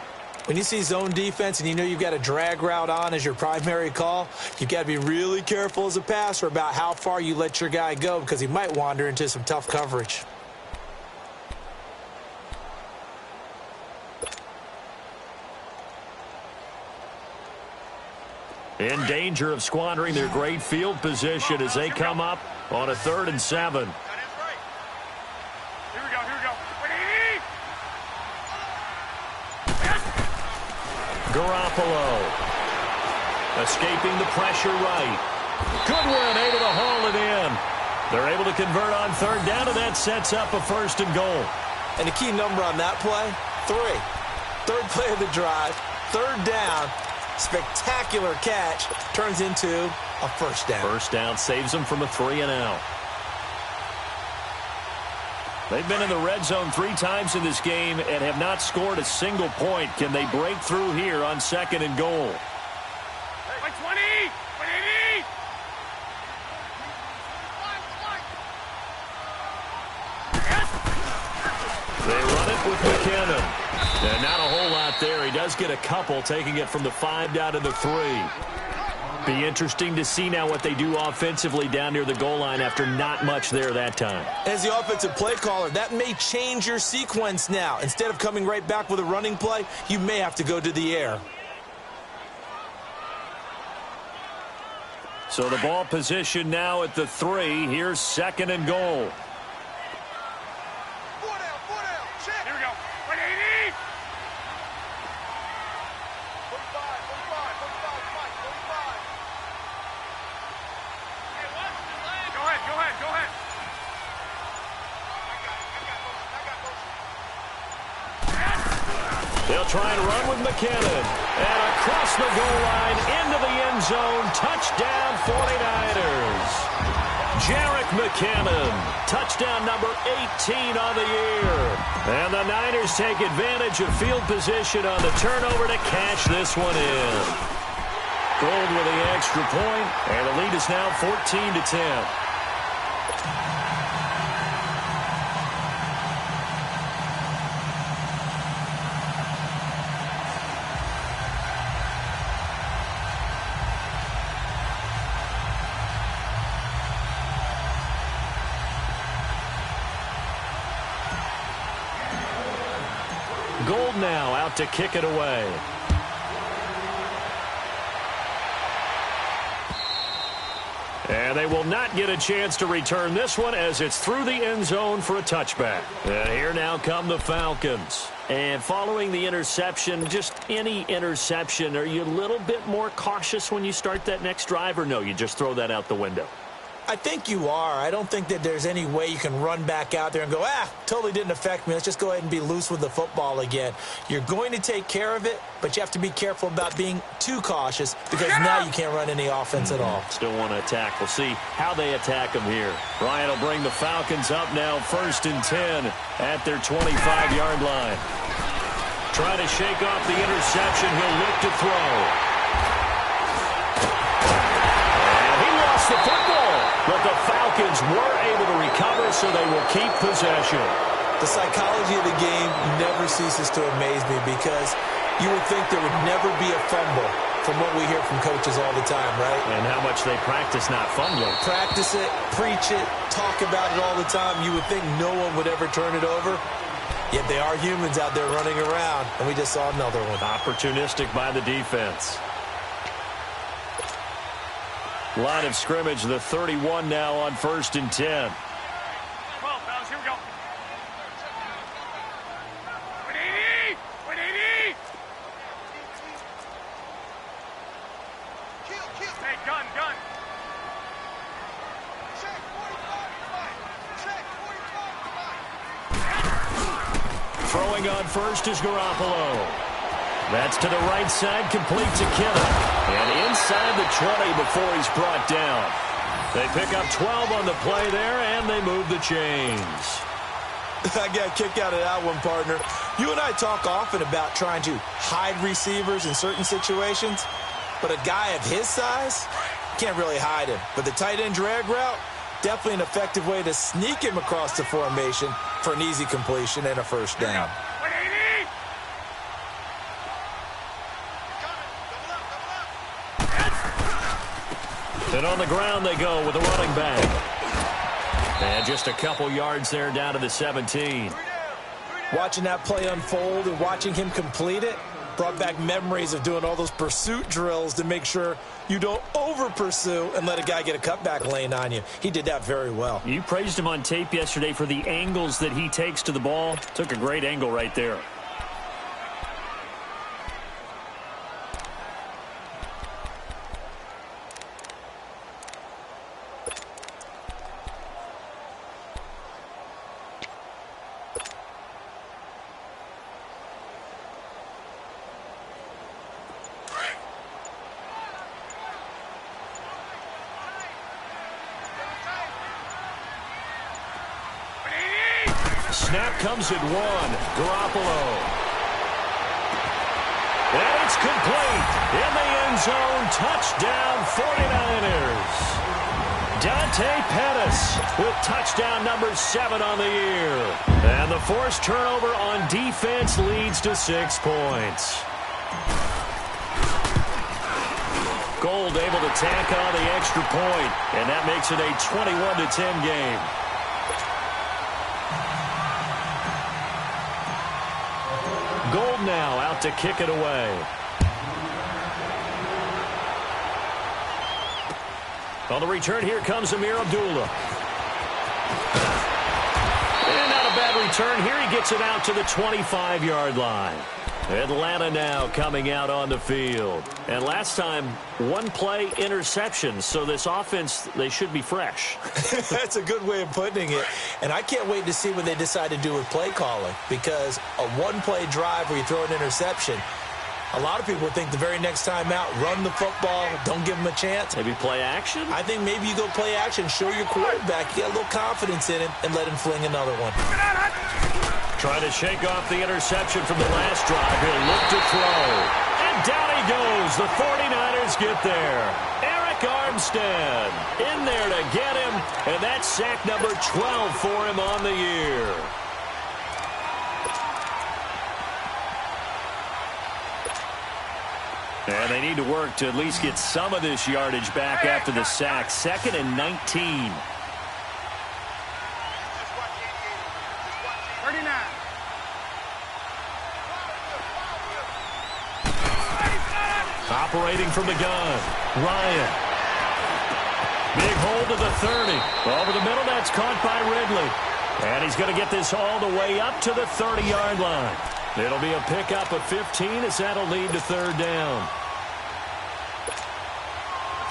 When you see zone defense and you know you've got a drag route on as your primary call, you've got to be really careful as a passer about how far you let your guy go because he might wander into some tough coverage. In danger of squandering their great field position as they come up on a 3rd and 7. Here we go. 180! Garoppolo escaping the pressure right. Goodwin able to haul it in. They're able to convert on 3rd down, and that sets up a 1st and goal. And the key number on that play, 3. 3rd play of the drive, 3rd down, spectacular catch, turns into a 1st down. 1st down saves them from a 3 and out. They've been in the red zone 3 times in this game and have not scored a single point. Can they break through here on 2nd and goal? 120! 180! They run it with McKinnon. And not a whole lot there. He does get a couple, taking it from the 5 down to the 3. Be interesting to see now what they do offensively down near the goal line after not much there that time. As the offensive play caller, that may change your sequence now. Instead of coming right back with a running play, you may have to go to the air. So the ball position now at the 3. Here's 2nd and goal. Here we go. 180! Go ahead. They'll try and run with McKinnon. And across the goal line into the end zone. Touchdown 49ers. Jerick McKinnon. Touchdown number 18 on the year. And the Niners take advantage of field position on the turnover to cash this one in. Gold with the extra point, and the lead is now 14-10. Gold now out to kick it away. And they will not get a chance to return this one as it's through the end zone for a touchback. And here now come the Falcons. And following the interception, just any interception, are you a little bit more cautious when you start that next drive, or no, you just throw that out the window? I think you are. I don't think that there's any way you can run back out there and go, totally didn't affect me. Let's just go ahead and be loose with the football again. You're going to take care of it, but you have to be careful about being too cautious because now you can't run any offense at all. Still want to attack. We'll see how they attack them here. Ryan will bring the Falcons up now 1st and 10 at their 25-yard line. Trying to shake off the interception. He'll look to throw. And he lost the football. But the Falcons were able to recover, so they will keep possession. The psychology of the game never ceases to amaze me because you would think there would never be a fumble from what we hear from coaches all the time, right? And how much they practice not fumbling. Practice it, preach it, talk about it all the time. You would think no one would ever turn it over. Yet they are humans out there running around, and we just saw another one. Opportunistic by the defense. Line of scrimmage, the 31 now on 1st and 10. 12, fellas, here we go. 180! 180! Kill. Hey, gun. Check, 45, Check, 45, Throwing on first is Garoppolo. That's to the right side, complete to Kittle. And inside the 20 before he's brought down. They pick up 12 on the play there, and they move the chains. I got a kick out of that one, partner. You and I talk often about trying to hide receivers in certain situations, but a guy of his size can't really hide him. But the tight end drag route, definitely an effective way to sneak him across the formation for an easy completion and a first down. 180! And on the ground they go with a running back. And just a couple yards there down to the 17. Watching that play unfold and watching him complete it brought back memories of doing all those pursuit drills to make sure you don't over-pursue and let a guy get a cutback lane on you. He did that very well. You praised him on tape yesterday for the angles that he takes to the ball. Took a great angle right there. Snap comes at 1. Garoppolo. And it's complete. In the end zone. Touchdown 49ers. Dante Pettis with touchdown number 7 on the year. And the forced turnover on defense leads to 6 points. Gold able to tack on the extra point. And that makes it a 21-10 game. Gold now out to kick it away. On the return, here comes Amir Abdullah. And not a bad return here. He gets it out to the 25-yard line. Atlanta now coming out on the field. And last time, one play interception. So this offense, they should be fresh. That's a good way of putting it. And I can't wait to see what they decide to do with play calling. Because a one-play drive where you throw an interception, a lot of people think the very next time out, run the football, don't give them a chance. Maybe play action? I think maybe you go play action, show your quarterback, you get a little confidence in him, and let him fling another one. Trying to shake off the interception from the last drive. He'll look to throw. And down he goes. The 49ers get there. Eric Armstead in there to get him. And that's sack number 12 for him on the year. And they need to work to at least get some of this yardage back after the sack. 2nd and 19. 39. Operating from the gun, Ryan. Big hold to the 30. Over the middle, that's caught by Ridley. And he's going to get this all the way up to the 30-yard line. It'll be a pickup of 15 as that'll lead to 3rd down.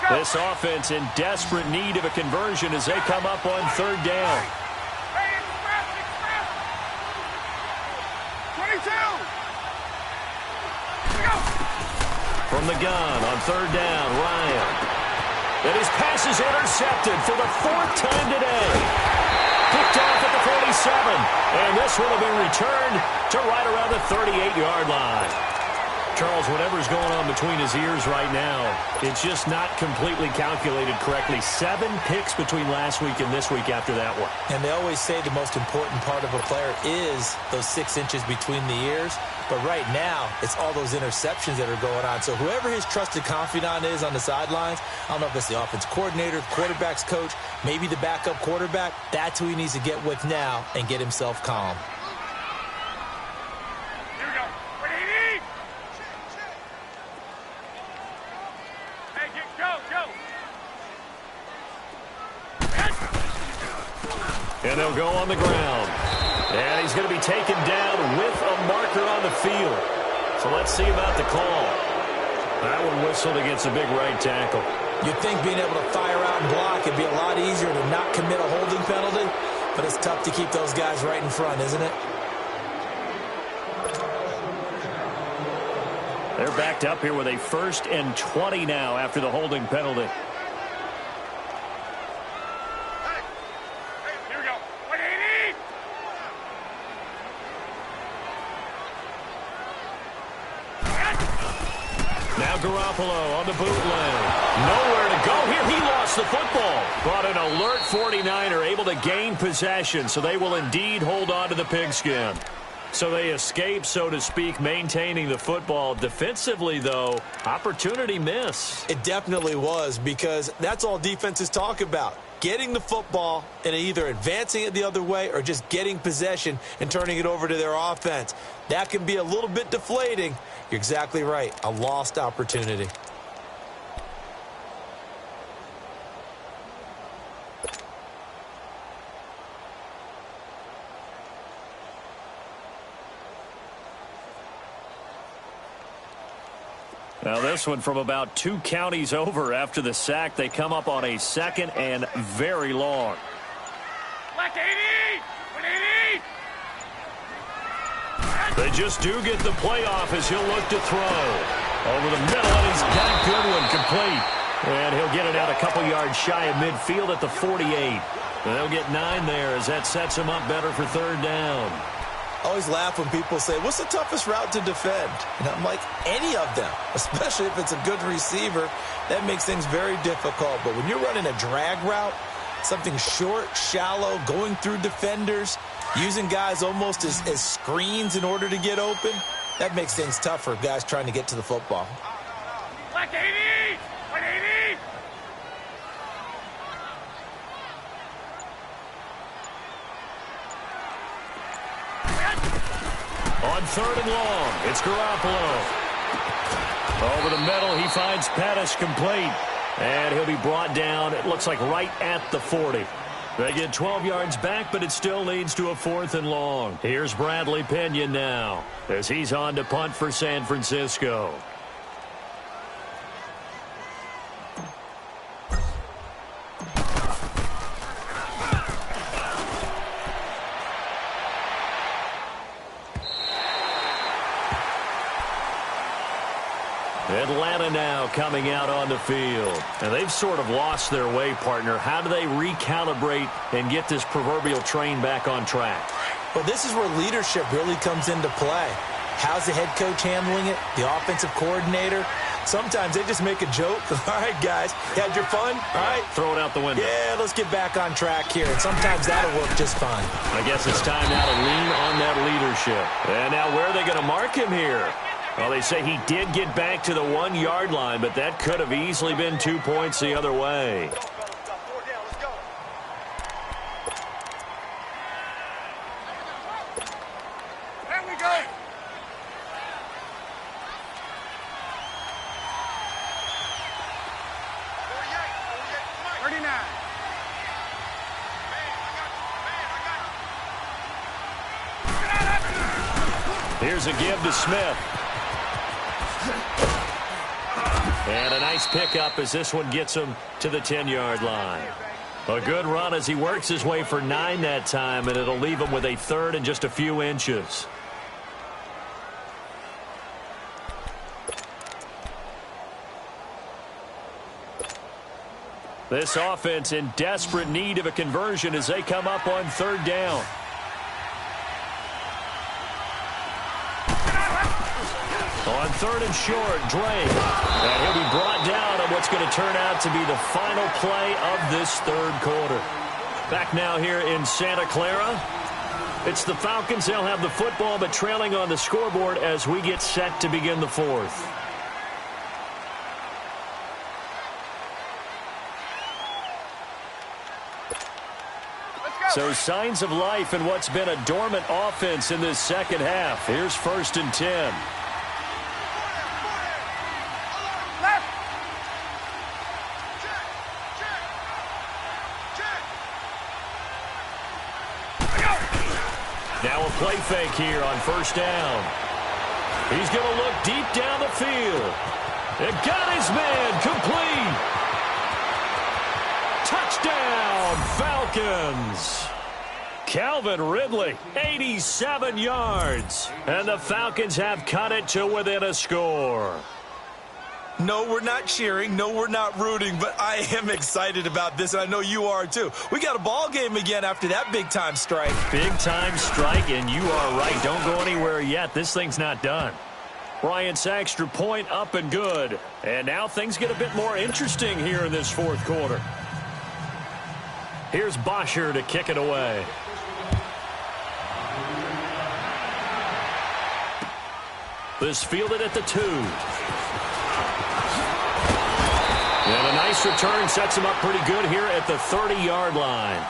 Let's This offense in desperate need of a conversion as they come up on third down. Hey, express. 22. Go. From the gun on third down, Ryan. And his pass is intercepted for the fourth time today. Picked off at the 47. And this will have been returned to right around the 38-yard line. Charles, whatever's going on between his ears right now, it's just not completely calculated correctly. 7 picks between last week and this week after that one. And they always say the most important part of a player is those 6 inches between the ears. But right now, it's all those interceptions that are going on. So whoever his trusted confidant is on the sidelines, I don't know if it's the offense coordinator, quarterback's coach, maybe the backup quarterback, that's who he needs to get with now and get himself calm. Here we go. Ready? Hey, go. And they'll go on the ground. And he's going to be taken down with a marker on the field. So let's see about the call. That one whistled against a big right tackle. You'd think being able to fire out and block would be a lot easier to not commit a holding penalty, but it's tough to keep those guys right in front, isn't it? They're backed up here with a 1st and 20 now after the holding penalty. Here we go. 180. Now Garoppolo on the bootleg. Nowhere to go here. He lost the football. But an alert 49er able to gain possession, so they will indeed hold on to the pigskin. So they escape, so to speak, maintaining the football. Defensively, though, opportunity miss. It definitely was, because that's all defenses talk about. Getting the football and either advancing it the other way or just getting possession and turning it over to their offense. That can be a little bit deflating. You're exactly right. A lost opportunity. Now this one from about 2 counties over after the sack. They come up on a 2nd and very long. Left 80. 180. They just do get the playoff as he'll look to throw. Over the middle, and he's got a good one complete. And he'll get it out a couple yards shy of midfield at the 48. And they'll get 9 there as that sets him up better for third down. I always laugh when people say, what's the toughest route to defend? And I'm like, any of them, especially if it's a good receiver. That makes things very difficult. But when you're running a drag route, something short, shallow, going through defenders, using guys almost as screens in order to get open, that makes things tough for guys trying to get to the football. Left 80. 180. On 3rd and long, it's Garoppolo. Over the middle, he finds Pettis complete. And he'll be brought down, it looks like right at the 40. They get 12 yards back, but it still leads to a 4th and long. Here's Bradley Pinion now as he's on to punt for San Francisco. Atlanta now coming out on the field. And they've sort of lost their way, partner. How do they recalibrate and get this proverbial train back on track? Well, this is where leadership really comes into play. How's the head coach handling it? The offensive coordinator? Sometimes they just make a joke. All right, guys, you had your fun? All right. Throw it out the window. Yeah, let's get back on track here. And sometimes that'll work just fine. I guess it's time now to lean on that leadership. And now where are they going to mark him here? Well, they say he did get back to the 1-yard line, but that could have easily been 2 points the other way. There we go. Here's a give to Smith. And a nice pickup as this one gets him to the 10-yard line. A good run as he works his way for 9 that time, and it'll leave him with a third and just a few inches. This offense in desperate need of a conversion as they come up on 3rd down. On 3rd and short, Drake. And he'll be brought down on what's going to turn out to be the final play of this 3rd quarter. Back now here in Santa Clara. It's the Falcons. They'll have the football, but trailing on the scoreboard as we get set to begin the 4th. So signs of life in what's been a dormant offense in this second half. Here's 1st and 10. Now a play fake here on 1st down. He's going to look deep down the field. And got his man complete. Touchdown, Falcons. Calvin Ridley, 87 yards. And the Falcons have cut it to within a score. No, we're not cheering. No, we're not rooting, but I am excited about this, and I know you are too. We got a ball game again after that big-time strike. Big-time strike, and you are right. Don't go anywhere yet. This thing's not done. Bryant's extra point up and good. And now things get a bit more interesting here in this 4th quarter. Here's Bosher to kick it away. This fielded at the 2. And a nice return sets him up pretty good here at the 30-yard line.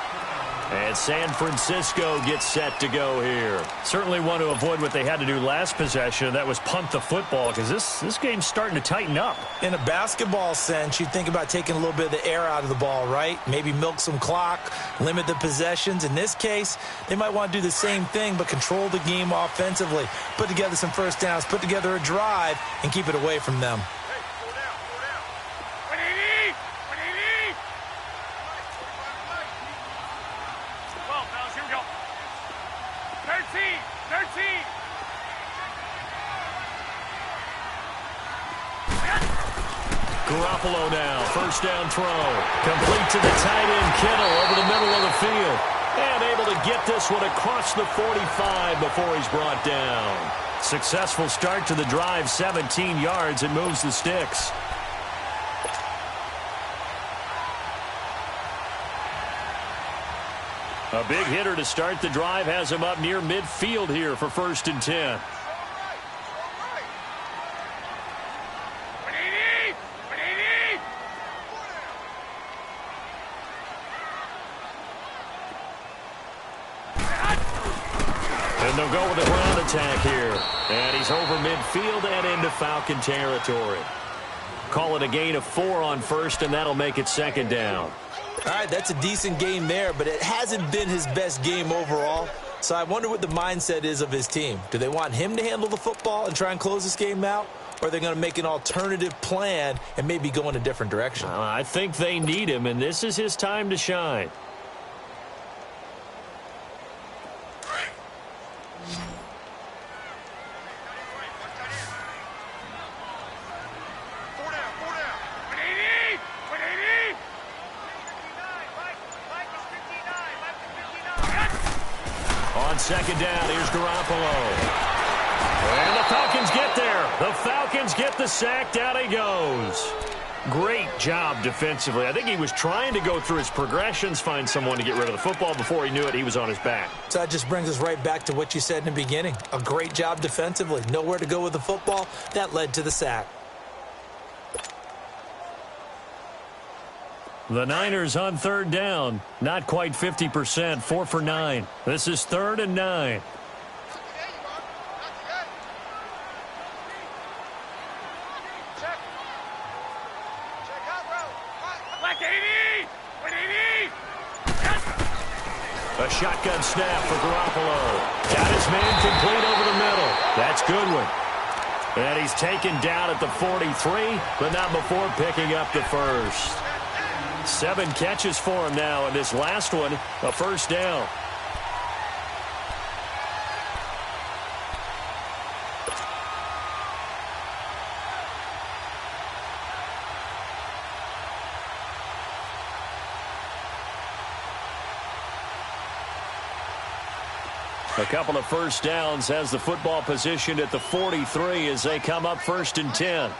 And San Francisco gets set to go here. Certainly want to avoid what they had to do last possession. That was punt the football, because this game's starting to tighten up. In a basketball sense, you think about taking a little bit of the air out of the ball, right? Maybe milk some clock, limit the possessions. In this case, they might want to do the same thing, but control the game offensively. Put together some 1st downs, put together a drive, and keep it away from them. Garoppolo now, 1st down throw. Complete to the tight end, Kittle, over the middle of the field. And able to get this one across the 45 before he's brought down. Successful start to the drive, 17 yards, and moves the sticks. A big hitter to start the drive has him up near midfield here for 1st and 10. And they'll go with a ground attack here. And he's over midfield and into Falcon territory. Call it a gain of 4 on 1st, and that'll make it 2nd down. All right, that's a decent game there, but it hasn't been his best game overall. So I wonder what the mindset is of his team. Do they want him to handle the football and try and close this game out? Or are they going to make an alternative plan and maybe go in a different direction? I think they need him, and this is his time to shine. On 2nd down, here's Garoppolo. And the Falcons get there. The Falcons get the sack. Down he goes. Great job defensively. I think he was trying to go through his progressions, find someone to get rid of the football. Before he knew it, he was on his back. So that just brings us right back to what you said in the beginning. A great job defensively. Nowhere to go with the football. That led to the sack. The Niners on 3rd down. Not quite 50%. 4 for 9. This is 3rd and 9. A shotgun snap for Garoppolo. Got his man complete over the middle. That's Goodwin. And he's taken down at the 43, but not before picking up the first. 7 catches for him now, and this last one, a first down. A couple of first downs has the football positioned at the 43 as they come up 1st and 10.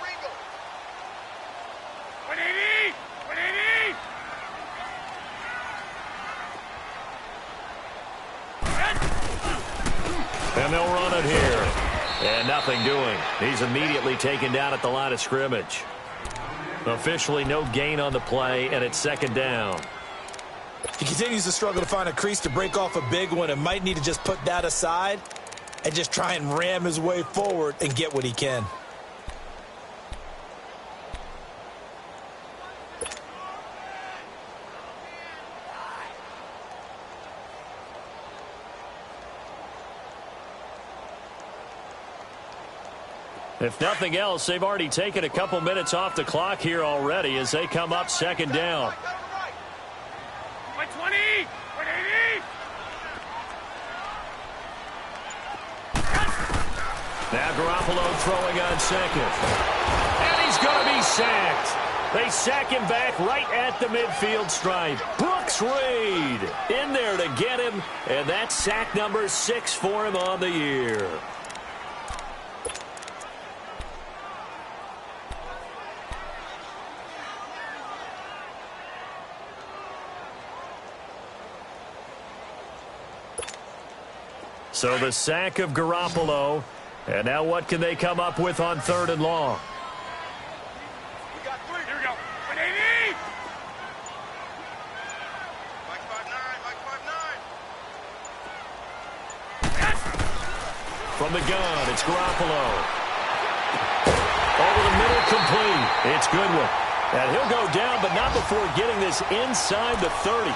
And they'll run it here. And nothing doing. He's immediately taken down at the line of scrimmage. Officially no gain on the play, and it's 2nd down. He continues to struggle to find a crease to break off a big one and might need to just put that aside and just try and ram his way forward and get what he can. If nothing else, they've already taken a couple minutes off the clock here already as they come up 2nd down. Now Garoppolo throwing on 2nd. And he's going to be sacked. They sack him back right at the midfield stripe. Brooks Reed in there to get him. And that's sack number 6 for him on the year. So the sack of Garoppolo. And now what can they come up with on 3rd and long? We got 3. Here we go. 180. Mike 5'9". Mike 5'9". From the gun, it's Garoppolo. Over the middle, complete. It's Goodwin. And he'll go down, but not before getting this inside the 30.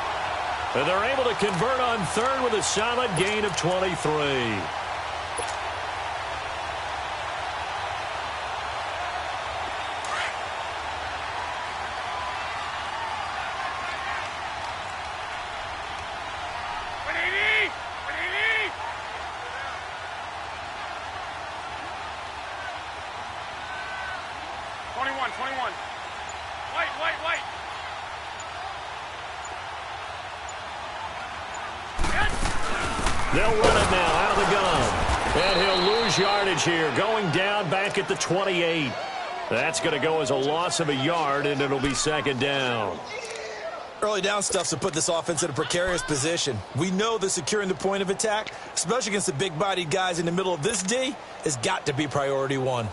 And they're able to convert on 3rd with a solid gain of 23. They'll run it now out of the gun. And he'll lose yardage here, going down back at the 28. That's going to go as a loss of a yard, and it'll be 2nd down. Early down stuff's to put this offense in a precarious position. We know that securing the point of attack, especially against the big-bodied guys in the middle of this D, has got to be priority 1.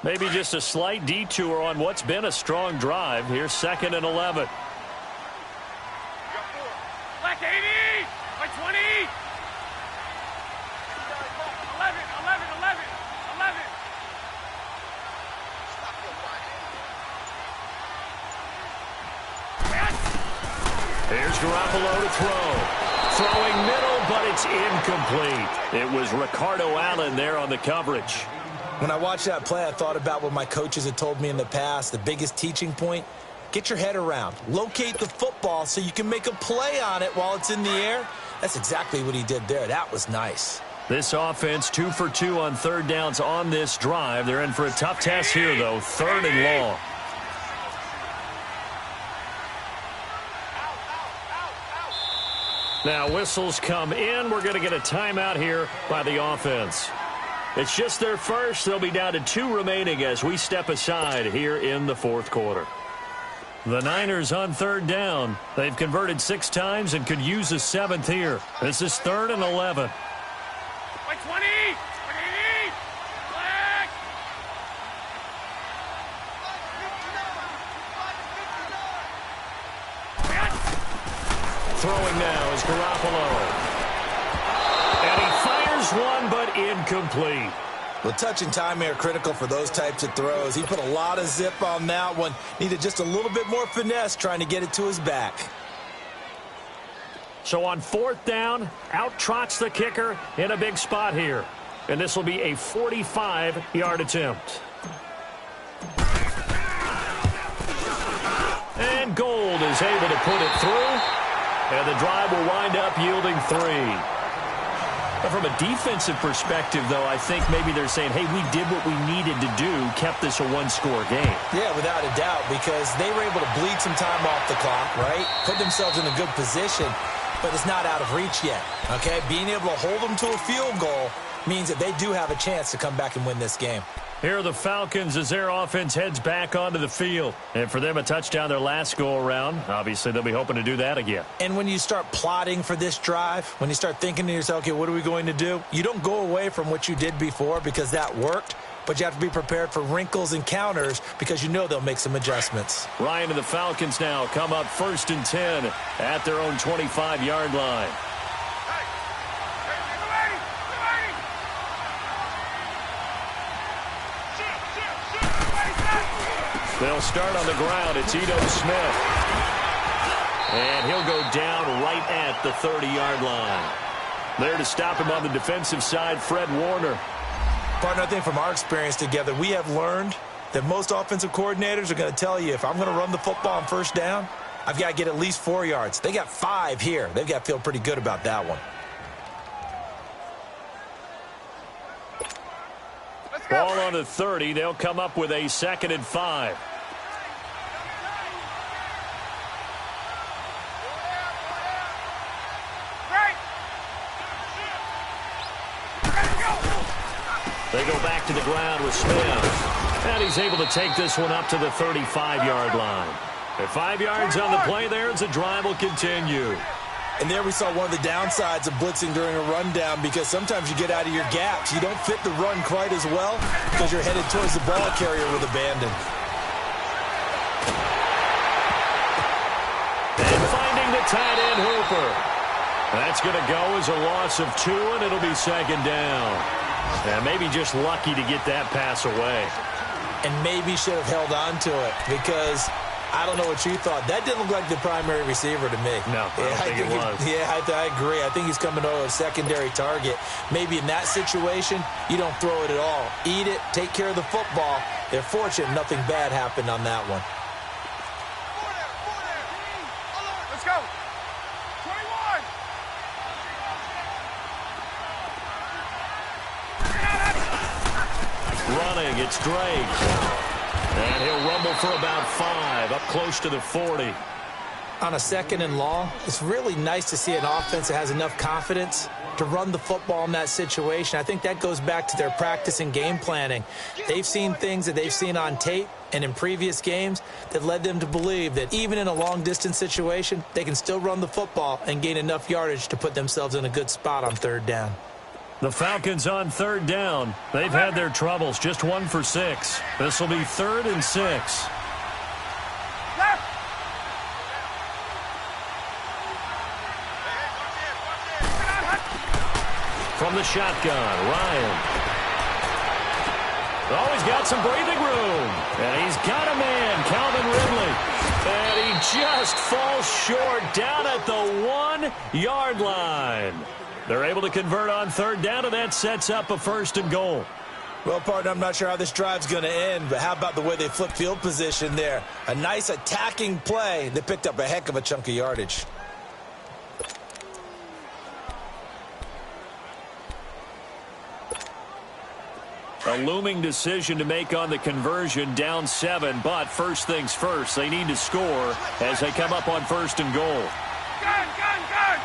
Maybe just a slight detour on what's been a strong drive. Here's 2nd and 11. Black 80! Like 20! 11, 11, 11, 11. Here's Garoppolo to throw. Throwing middle, but it's incomplete. It was Ricardo Allen there on the coverage. When I watched that play, I thought about what my coaches had told me in the past. The biggest teaching point, get your head around. Locate the football so you can make a play on it while it's in the air. That's exactly what he did there. That was nice. This offense 2 for 2 on 3rd downs on this drive. They're in for a tough test here, though. 3rd and long. Now whistles come in. We're going to get a timeout here by the offense. It's just their first. They'll be down to 2 remaining as we step aside here in the 4th quarter. The Niners on 3rd down. They've converted 6 times and could use a 7th here. This is 3rd and 11. By 20! 180! Black! Throwing now is Garoppolo. And he fires one, but incomplete. Well, touch and time are critical for those types of throws. He put a lot of zip on that one. Needed just a little bit more finesse trying to get it to his back. So on 4th down, out trots the kicker in a big spot here. And this will be a 45-yard attempt. And Gold is able to put it through. And the drive will wind up yielding 3. But from a defensive perspective, though, I think maybe they're saying, hey, we did what we needed to do, kept this a one-score game. Yeah, without a doubt, because they were able to bleed some time off the clock, right? Put themselves in a good position, but it's not out of reach yet, okay? Being able to hold them to a field goal means that they do have a chance to come back and win this game. Here are the Falcons as their offense heads back onto the field. And for them, a touchdown their last go-around. Obviously, they'll be hoping to do that again. And when you start plotting for this drive, when you start thinking to yourself, okay, what are we going to do? You don't go away from what you did before because that worked, but you have to be prepared for wrinkles and counters because you know they'll make some adjustments. Ryan and the Falcons now come up 1st and 10 at their own 25-yard line. They'll start on the ground. It's Ito Smith. And he'll go down right at the 30-yard line. There to stop him on the defensive side, Fred Warner. Partner, I think from our experience together, we have learned that most offensive coordinators are going to tell you, if I'm going to run the football on 1st down, I've got to get at least 4 yards. They got 5 here. They've got to feel pretty good about that one. Ball on the 30. They'll come up with a 2nd and 5. They go back to the ground with Smith. And he's able to take this one up to the 35-yard line. At 5 yards on the play there as the drive will continue. And there we saw one of the downsides of blitzing during a rundown, because sometimes you get out of your gaps. You don't fit the run quite as well because you're headed towards the ball carrier with abandon. And finding the tight end, Hooper. That's going to go as a loss of 2, and it'll be 2nd down. And maybe just lucky to get that pass away. And maybe should have held on to it, because I don't know what you thought. That didn't look like the primary receiver to me. No, I don't think it was. I agree. I think he's coming over a secondary target. Maybe in that situation, you don't throw it at all. Eat it, take care of the football. They're fortunate nothing bad happened on that one. Let's go. 21. Running, it's Drake. And he'll rumble for about 5, up close to the 40. On a 2nd and long, it's really nice to see an offense that has enough confidence to run the football in that situation. I think that goes back to their practice and game planning. They've seen things that they've seen on tape and in previous games that led them to believe that even in a long-distance situation, they can still run the football and gain enough yardage to put themselves in a good spot on 3rd down. The Falcons on 3rd down. They've had their troubles, just 1 for 6. This will be 3rd and 6. From the shotgun, Ryan. Oh, he's got some breathing room. And he's got a man, Calvin Ridley. And he just falls short down at the 1-yard line. They're able to convert on 3rd down, and that sets up a 1st and goal. Well, partner, I'm not sure how this drive's going to end, but how about the way they flip field position there? A nice attacking play. They picked up a heck of a chunk of yardage. A looming decision to make on the conversion, down 7, but first things first, they need to score as they come up on 1st and goal. Gun, gun, gun!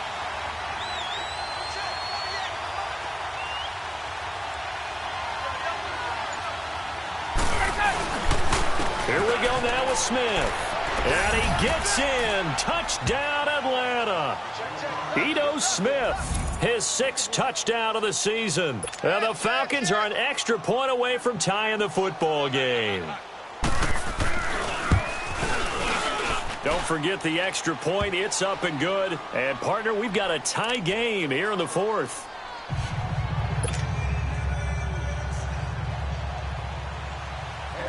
Here we go now with Smith. And he gets in. Touchdown, Atlanta. Ito Smith, his 6th touchdown of the season. And the Falcons are an extra point away from tying the football game. Don't forget the extra point. It's up and good. And, partner, we've got a tie game here in the 4th.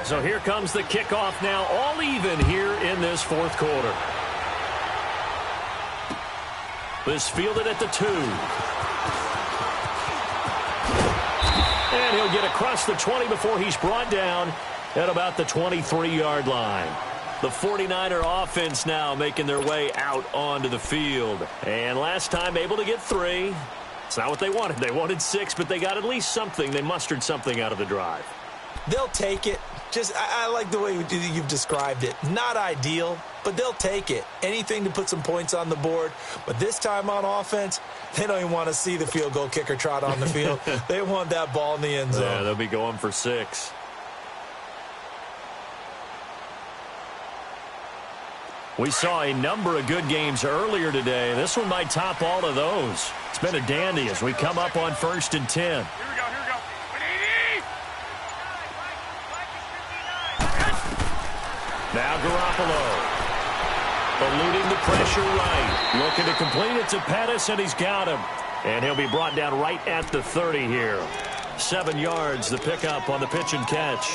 So here comes the kickoff now, all even here in this 4th quarter. This fielded at the 2. And he'll get across the 20 before he's brought down at about the 23-yard line. The 49er offense now making their way out onto the field. And last time able to get 3. It's not what they wanted. They wanted 6, but they got at least something. They mustered something out of the drive. They'll take it. I like the way you've described it. Not ideal, but they'll take it. Anything to put some points on the board. But this time on offense, they don't even want to see the field goal kicker trot on the field. They want that ball in the end zone. Yeah, they'll be going for 6. We saw a number of good games earlier today. This one might top all of those. It's been a dandy as we come up on 1st and 10. Here we go, here we go. 180! Now Garoppolo. Eluding the pressure right. Looking to complete it to Pettis, and he's got him. And he'll be brought down right at the 30 here. 7 yards, the pickup on the pitch and catch.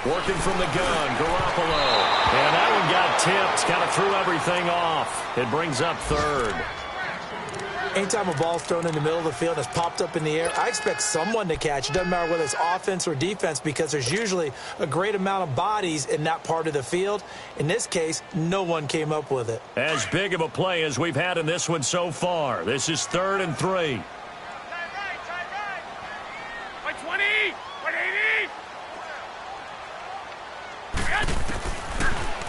Working from the gun, Garoppolo. And that one got tipped, kind of threw everything off. It brings up 3rd. Anytime a ball's thrown in the middle of the field and it's popped up in the air, I expect someone to catch. It doesn't matter whether it's offense or defense because there's usually a great amount of bodies in that part of the field. In this case, no one came up with it. As big of a play as we've had in this one so far. This is 3rd and 3. Time right. By 20! 180!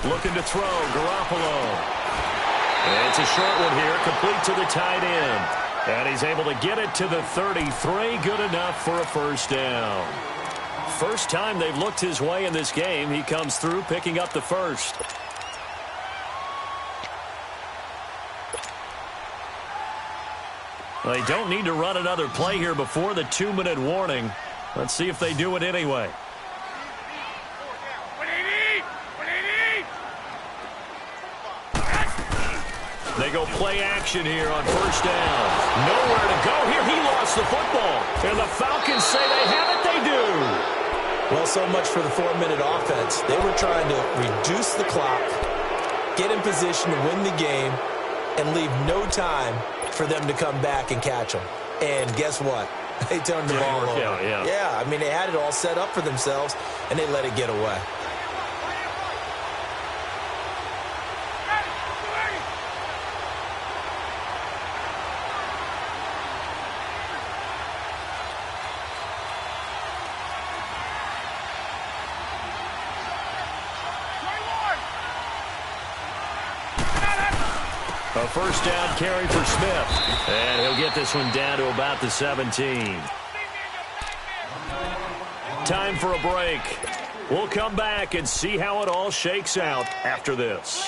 Looking to throw, Garoppolo. And it's a short one here, complete to the tight end. And he's able to get it to the 33, good enough for a 1st down. First time they've looked his way in this game, he comes through picking up the 1st. They don't need to run another play here before the 2-minute warning. Let's see if they do it anyway. They go play action here on 1st down. Nowhere to go here. He lost the football. And the Falcons say they have it. They do. Well, so much for the 4-minute offense. They were trying to reduce the clock, get in position to win the game, and leave no time for them to come back and catch them. And guess what? They turned the ball over. Yeah, I mean, they had it all set up for themselves, and they let it get away. A 1st down carry for Smith. And he'll get this one down to about the 17. Time for a break. We'll come back and see how it all shakes out after this.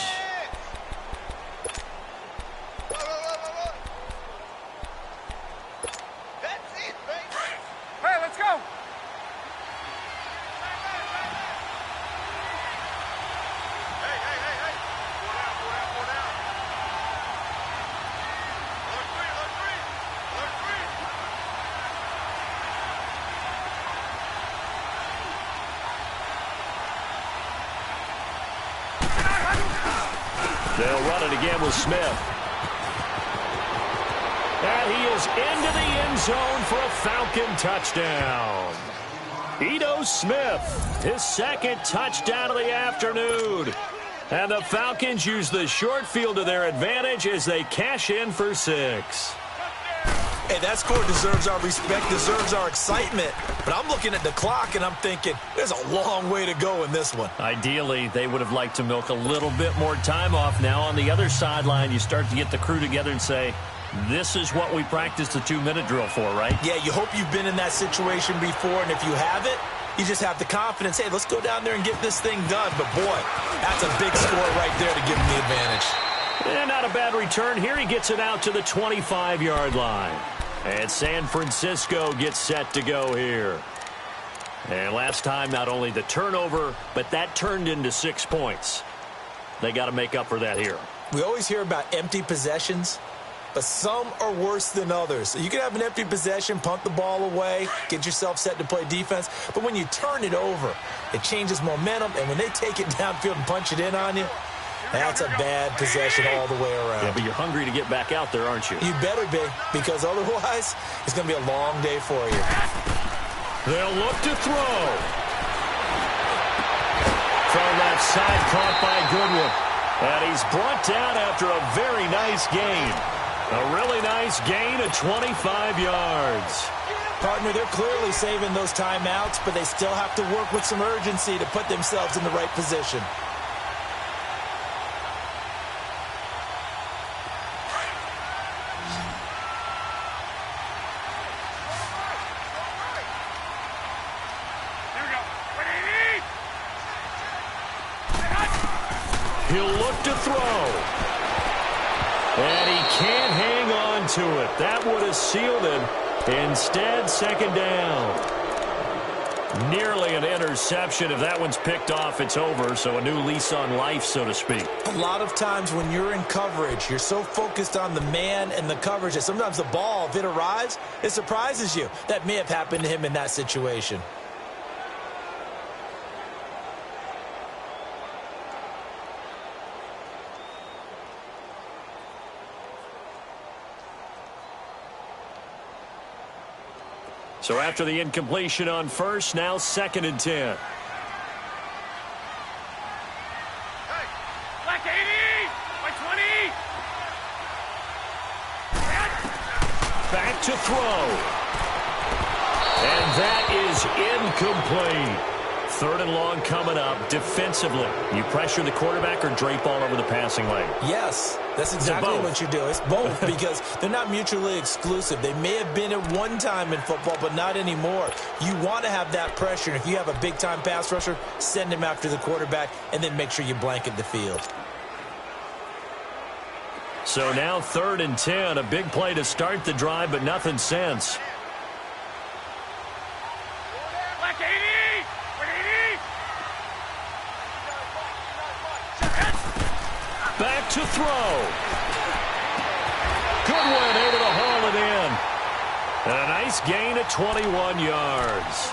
Hey, let's go! They'll run it again with Smith. And he is into the end zone for a Falcon touchdown. Ito Smith, his 2nd touchdown of the afternoon. And the Falcons use the short field to their advantage as they cash in for 6. Hey, that score deserves our respect, deserves our excitement. But I'm looking at the clock, and I'm thinking there's a long way to go in this one. Ideally, they would have liked to milk a little bit more time off. Now, on the other sideline, you start to get the crew together and say, this is what we practiced the 2-minute drill for, right? Yeah, you hope you've been in that situation before, and if you haven't, you just have the confidence, hey, let's go down there and get this thing done. But, boy, that's a big score right there to give them the advantage. And not a bad return here. He gets it out to the 25-yard line. And San Francisco gets set to go here. And last time, not only the turnover, but that turned into 6 points. They got to make up for that here. We always hear about empty possessions, but some are worse than others. So you can have an empty possession, punt the ball away, get yourself set to play defense. But when you turn it over, it changes momentum. And when they take it downfield and punch it in on you, that's a bad possession all the way around. Yeah, but you're hungry to get back out there, aren't you? You better be, because otherwise it's going to be a long day for you. They'll look to throw. From that side, caught by Goodwin. And he's brought down after a very nice gain. A really nice gain of 25 yards. Partner, they're clearly saving those timeouts, but they still have to work with some urgency to put themselves in the right position. He'll look to throw. And he can't hang on to it. That would have sealed it. Instead, second down. Nearly an interception. If that one's picked off, it's over. So a new lease on life, so to speak. A lot of times when you're in coverage, you're so focused on the man and the coverage that sometimes the ball, if it arrives, it surprises you. That may have happened to him in that situation. So after the incompletion on first, now 2nd and 10. Hey, black 80, white 20. Back to throw. And that is incomplete. 3rd and long coming up. Defensively, you pressure the quarterback or drape all over the passing lane? Yes, that's exactly what you do. It's both because they're not mutually exclusive. They may have been at one time in football, but not anymore. You want to have that pressure. And if you have a big-time pass rusher, send him after the quarterback and then make sure you blanket the field. So now 3rd and 10. A big play to start the drive, but nothing since. Black 80, white 80. Back to throw. Goodwin able to haul it in. And a nice gain of 21 yards.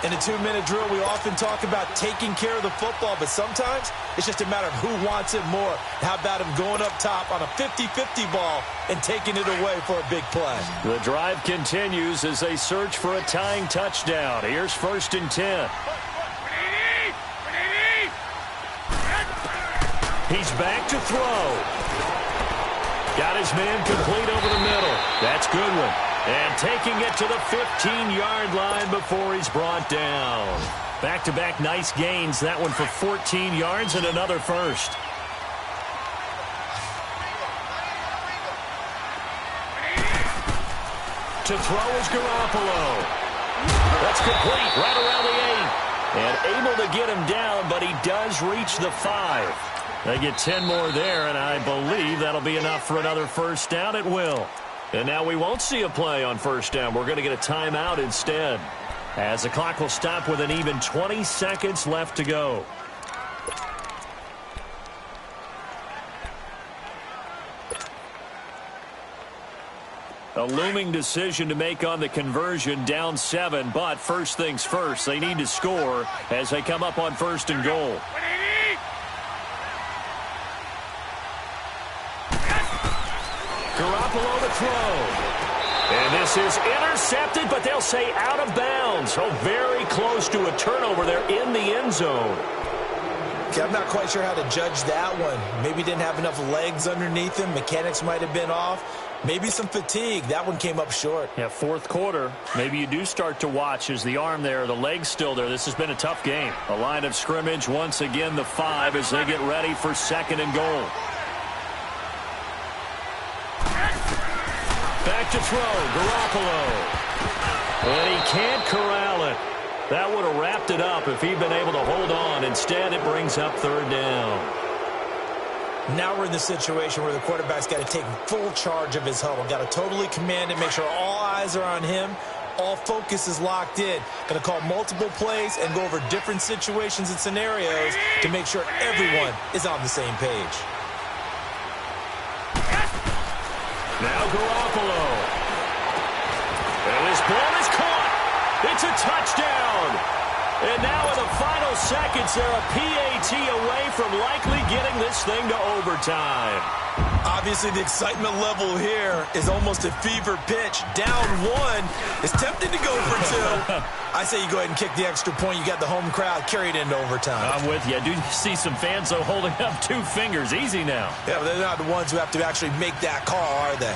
In a 2-minute drill, we often talk about taking care of the football, but sometimes it's just a matter of who wants it more. How about him going up top on a 50-50 ball and taking it away for a big play? The drive continues as they search for a tying touchdown. Here's 1st and 10. He's back to throw. Got his man complete over the middle. That's Goodwin. And taking it to the 15-yard line before he's brought down. Back-to-back nice gains. That one for 14 yards and another first. To throw is Garoppolo. That's complete right around the 8. And able to get him down, but he does reach the 5. They get 10 more there, and I believe that'll be enough for another first down. It will. And now we won't see a play on first down. We're going to get a timeout instead, as the clock will stop with an even 20 seconds left to go. A looming decision to make on the conversion, down 7, but first things first, they need to score as they come up on 1st and goal. Garoppolo to throw. And this is intercepted, but they'll say out of bounds. Oh, very close to a turnover there in the end zone. Okay, I'm not quite sure how to judge that one. Maybe didn't have enough legs underneath him. Mechanics might have been off. Maybe some fatigue. That one came up short. Yeah, 4th quarter. Maybe you do start to watch as the arm there, the leg's still there. This has been a tough game. A line of scrimmage, once again the 5 as they get ready for 2nd and goal. Back to throw, Garoppolo. And he can't corral it. That would have wrapped it up if he'd been able to hold on. Instead, it brings up 3rd down. Now we're in the situation where the quarterback's got to take full charge of his huddle. Got to totally command it, make sure all eyes are on him. All focus is locked in. Going to call multiple plays and go over different situations and scenarios to make sure everyone is on the same page. Now Garoppolo. And this ball is caught. It's a touchdown. And now in the final seconds, they're a PAT away from likely getting this thing to overtime. Obviously, the excitement level here is almost a fever pitch. Down one. It's tempting to go for two. I say you go ahead and kick the extra point. You got the home crowd carried into overtime. I'm with you. I do see some fans, though, holding up 2 fingers. Easy now. Yeah, but they're not the ones who have to actually make that call, are they?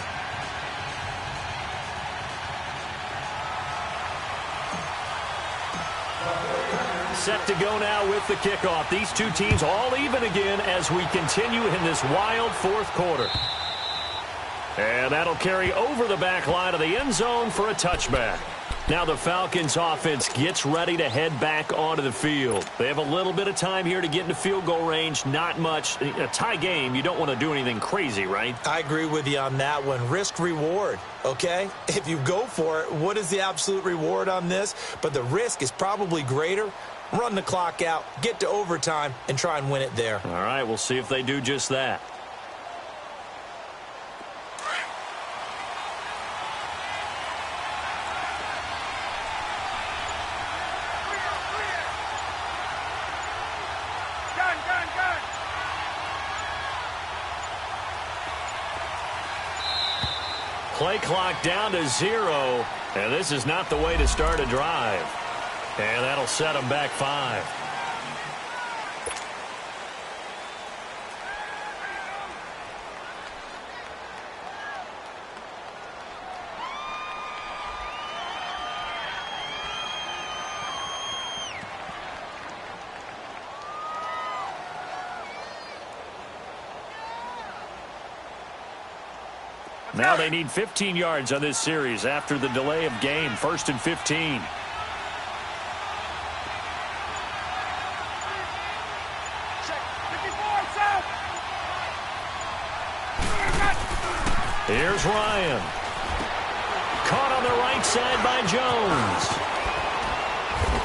Set to go now with the kickoff. These two teams all even again as we continue in this wild fourth quarter. And that'll carry over the back line of the end zone for a touchback. Now the Falcons offense gets ready to head back onto the field. They have a little bit of time here to get into field goal range. Not much. A tie game, you don't want to do anything crazy, right? I agree with you on that one. Risk reward, okay? If you go for it, what is the absolute reward on this? But the risk is probably greater. Run the clock out, get to overtime, and try and win it there. All right, we'll see if they do just that. Play clock down to 0, and this is not the way to start a drive. And that'll set them back 5. Now they need 15 yards on this series after the delay of game. 1st and 15. Here's Ryan. Caught on the right side by Jones.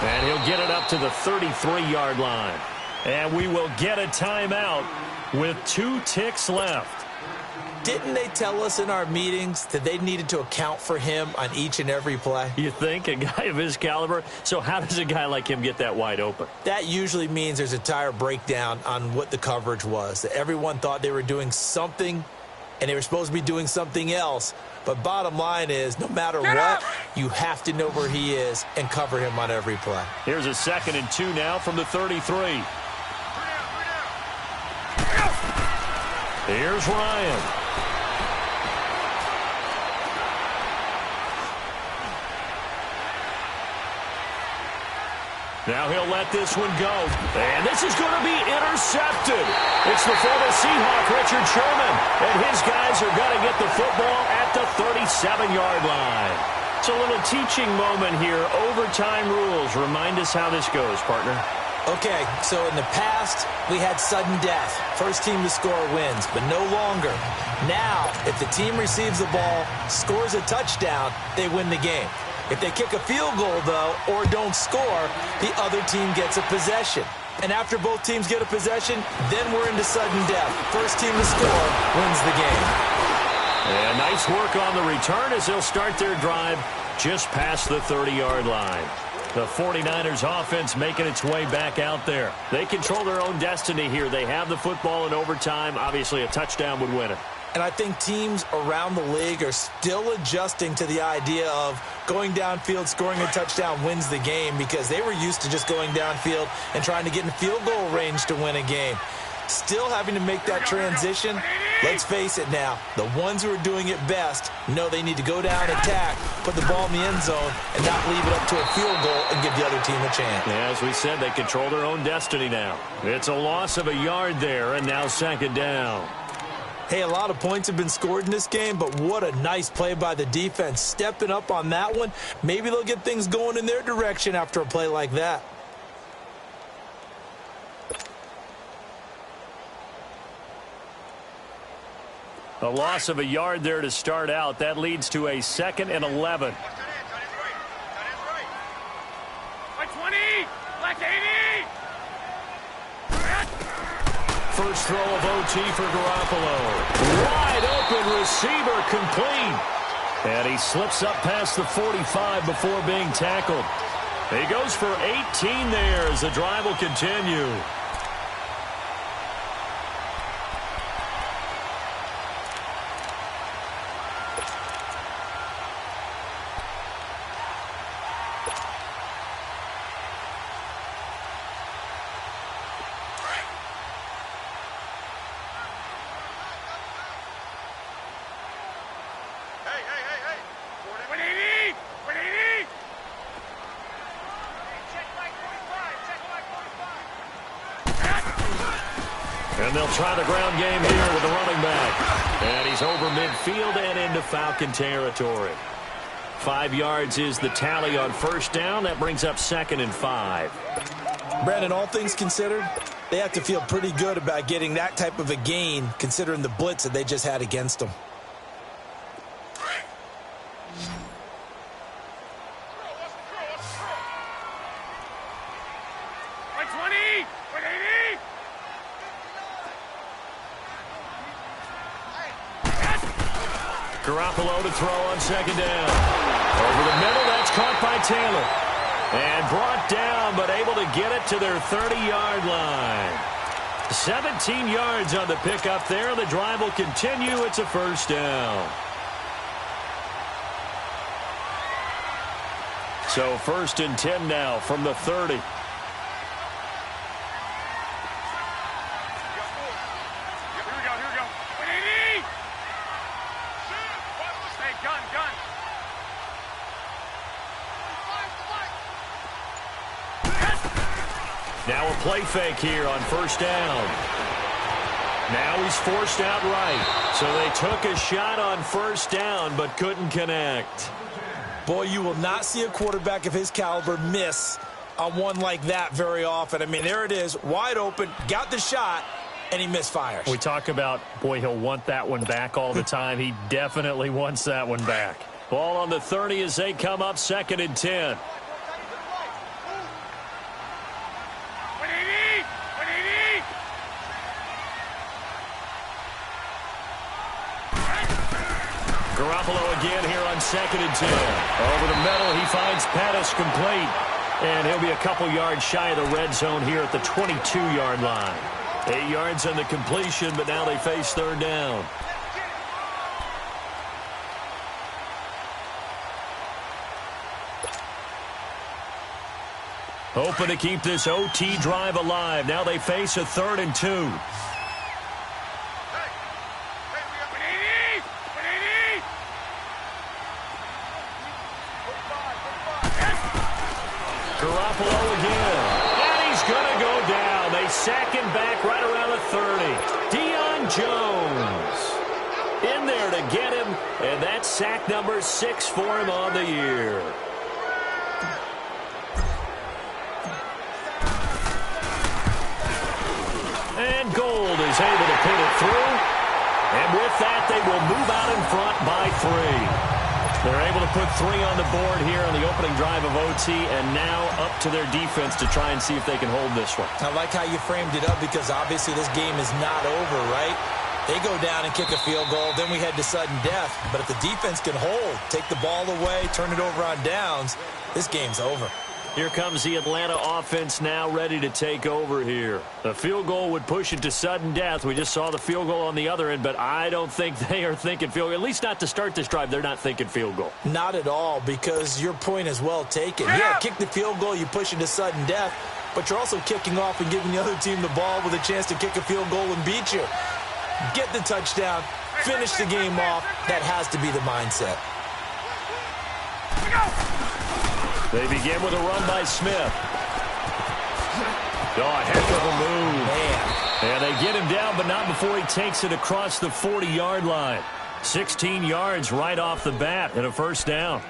And he'll get it up to the 33-yard line. And we will get a timeout with 2 ticks left. Didn't they tell us in our meetings that they needed to account for him on each and every play? You think? A guy of his caliber? So how does a guy like him get that wide open? That usually means there's a tire breakdown on what the coverage was. That everyone thought they were doing something, and they were supposed to be doing something else. But bottom line is, no matter what, you have to know where he is and cover him on every play. Here's a 2nd and 2 now from the 33. Here's Ryan. Now he'll let this one go. And this is going to be intercepted. It's the former Seahawk, Richard Sherman. And his guys are going to get the football at the 37-yard line. It's a little teaching moment here. Overtime rules. Remind us how this goes, partner. Okay, so in the past, we had sudden death. First team to score wins, but no longer. Now, if the team receives the ball, scores a touchdown, they win the game. If they kick a field goal, though, or don't score, the other team gets a possession. And after both teams get a possession, then we're into sudden death. First team to score wins the game. And nice work on the return as they'll start their drive just past the 30-yard line. The 49ers offense making its way back out there. They control their own destiny here. They have the football in overtime. Obviously, a touchdown would win it. And I think teams around the league are still adjusting to the idea of going downfield, scoring a touchdown wins the game, because they were used to just going downfield and trying to get in field goal range to win a game. Still having to make that transition. Let's face it now, the ones who are doing it best know they need to go down, attack, put the ball in the end zone, and not leave it up to a field goal and give the other team a chance. Yeah, as we said, they control their own destiny now. It's a loss of a yard there, and now 2nd down. Hey, a lot of points have been scored in this game, but what a nice play by the defense. Stepping up on that one. Maybe they'll get things going in their direction after a play like that. A loss of a yard there to start out. That leads to a 2nd and 11. Like 20, like 80. First throw of OT for Garoppolo. Wide open receiver, complete. And he slips up past the 45 before being tackled. He goes for 18 there as the drive will continue. And they'll try the ground game here with the running back. And he's over midfield and into Falcon territory. 5 yards is the tally on first down. That brings up 2nd and 5. Brandon, all things considered, they have to feel pretty good about getting that type of a gain considering the blitz that they just had against them. Like 20, like 80. Garoppolo to throw on 2nd down. Over the middle, that's caught by Taylor. And brought down, but able to get it to their 30-yard line. 17 yards on the pickup there. The drive will continue. It's a first down. So 1st and 10 now from the 30. Now a play fake here on first down. Now he's forced out right. So they took a shot on first down but couldn't connect. Boy, you will not see a quarterback of his caliber miss on one like that very often. I mean, there it is, wide open, got the shot, and he misfires. We talk about, boy, he'll want that one back all the time. He definitely wants that one back. Ball on the 30 as they come up 2nd and 10. Garoppolo again here on 2nd and 10. Over the middle, he finds Pettis complete. And he'll be a couple yards shy of the red zone here at the 22-yard line. 8 yards on the completion, but now they face 3rd down. Hoping to keep this OT drive alive. Now they face a 3rd and 2. Garoppolo again. And he's going to go down. They sack him back right around the 30. Deion Jones in there to get him. And that's sack number 6 for him on the year. And Gold is able to put it through. And with that, they will move out in front by 3. They're able to put 3 on the board here on the opening drive of OT, and now up to their defense to try and see if they can hold this one. I like how you framed it up because obviously this game is not over, right? They go down and kick a field goal, then we head to sudden death. But if the defense can hold, take the ball away, turn it over on downs, this game's over. Here comes the Atlanta offense now ready to take over here. The field goal would push it to sudden death. We just saw the field goal on the other end, but I don't think they are thinking field goal. At least not to start this drive. They're not thinking field goal. Not at all, because your point is well taken. Yeah, kick the field goal, you push it to sudden death, but you're also kicking off and giving the other team the ball with a chance to kick a field goal and beat you. Get the touchdown, finish the game off. That has to be the mindset. They begin with a run by Smith. Oh, a heck of a move. Man. And they get him down, but not before he takes it across the 40-yard line. 16 yards right off the bat and a first down.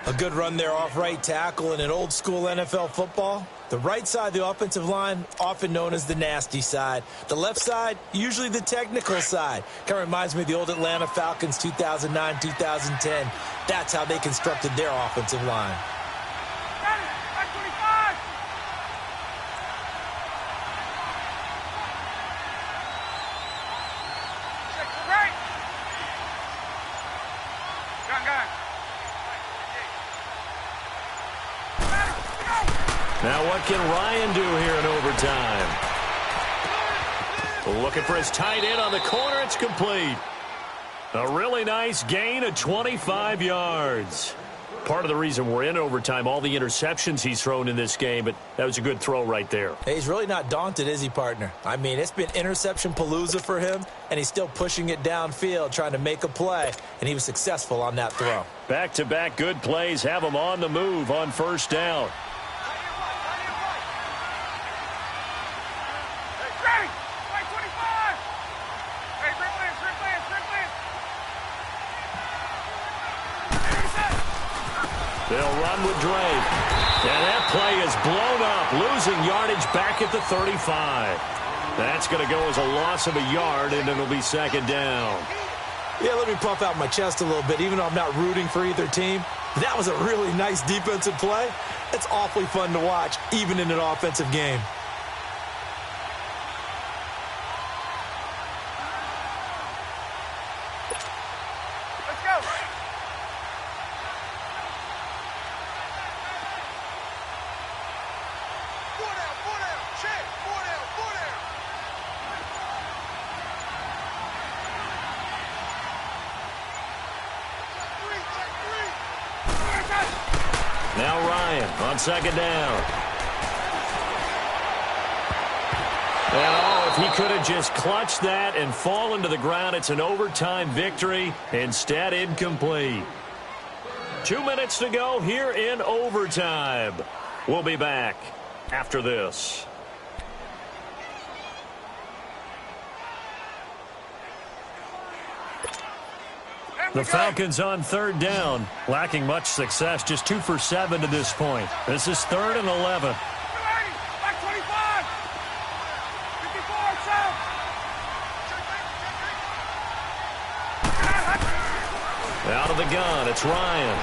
A good run there off right tackle in an old-school NFL football. The right side of the offensive line, often known as the nasty side. The left side, usually the technical side. Kind of reminds me of the old Atlanta Falcons 2009, 2010. That's how they constructed their offensive line. Now what can Ryan do here in overtime? Looking for his tight end on the corner. It's complete. A really nice gain of 25 yards. Part of the reason we're in overtime, all the interceptions he's thrown in this game, but that was a good throw right there. Hey, he's really not daunted, is he, partner? I mean, it's been interception palooza for him, and he's still pushing it downfield, trying to make a play, and he was successful on that throw. Back-to-back good plays have him on the move on first down. They'll run with Drake. And that play is blown up, losing yardage back at the 35. That's going to go as a loss of a yard, and it'll be second down. Yeah, let me puff out my chest a little bit, even though I'm not rooting for either team. That was a really nice defensive play. It's awfully fun to watch, even in an offensive game. Now Ryan on second down. And if he could have just clutched that and fallen to the ground, it's an overtime victory. Instead, incomplete. 2 minutes to go here in overtime. We'll be back after this. The Falcons on third down, lacking much success, just 2 for 7 to this point. This is 3rd and 11. Out of the gun, it's Ryan.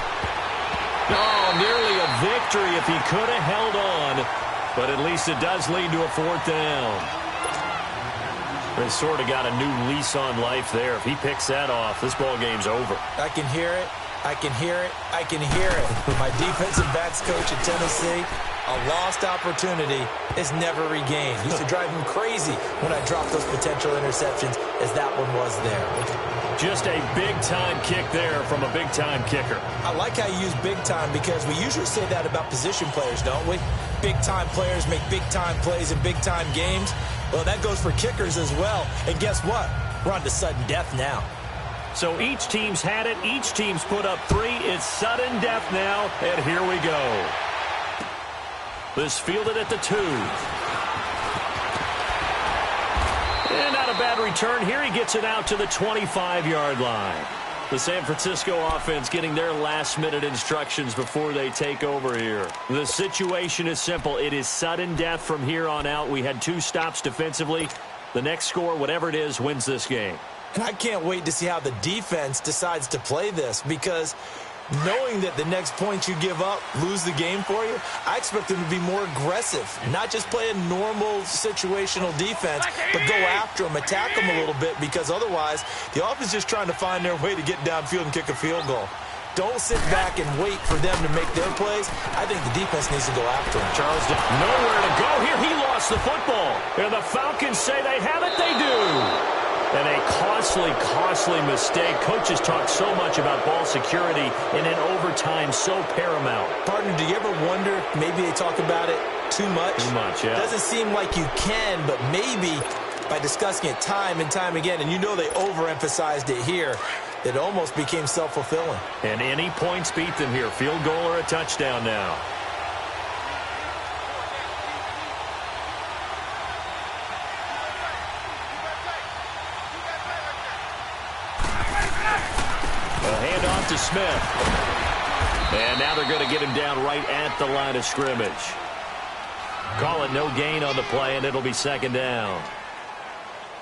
Oh, nearly a victory if he could have held on, but at least it does lead to a 4th down. They sort of got a new lease on life there. If he picks that off, this ball game's over. I can hear it. I can hear it. I can hear it. My defensive backs coach at Tennessee, a lost opportunity is never regained. Used to drive him crazy when I dropped those potential interceptions, as that one was there. Just a big-time kick there from a big-time kicker. I like how you use big-time because we usually say that about position players, don't we? Big-time players make big-time plays in big-time games. Well, that goes for kickers as well. And guess what? We're on to sudden death now. So each team's had it. Each team's put up 3. It's sudden death now, and here we go. This fielded at the 2. And not a bad return. Here he gets it out to the 25-yard line. The San Francisco offense getting their last-minute instructions before they take over here. The situation is simple. It is sudden death from here on out. We had 2 stops defensively. The next score, whatever it is, wins this game. And I can't wait to see how the defense decides to play this, because knowing that the next point you give up lose the game for you, I expect them to be more aggressive, not just play a normal situational defense, but go after them, attack them a little bit, because otherwise the offense is just trying to find their way to get downfield and kick a field goal. Don't sit back and wait for them to make their plays. I think the defense needs to go after them. Charles, nowhere to go here. He lost the football. And the Falcons say they have it. They do. And a costly mistake. Coaches talk so much about ball security and in overtime so paramount. Partner, do you ever wonder if maybe they talk about it too much? Too much, yeah. Doesn't seem like you can, but maybe by discussing it time and time again, and you know they overemphasized it here, it almost became self-fulfilling. And any points beat them here. Field goal or a touchdown now. A handoff to Smith. And now they're going to get him down right at the line of scrimmage. Call it no gain on the play, and it'll be second down.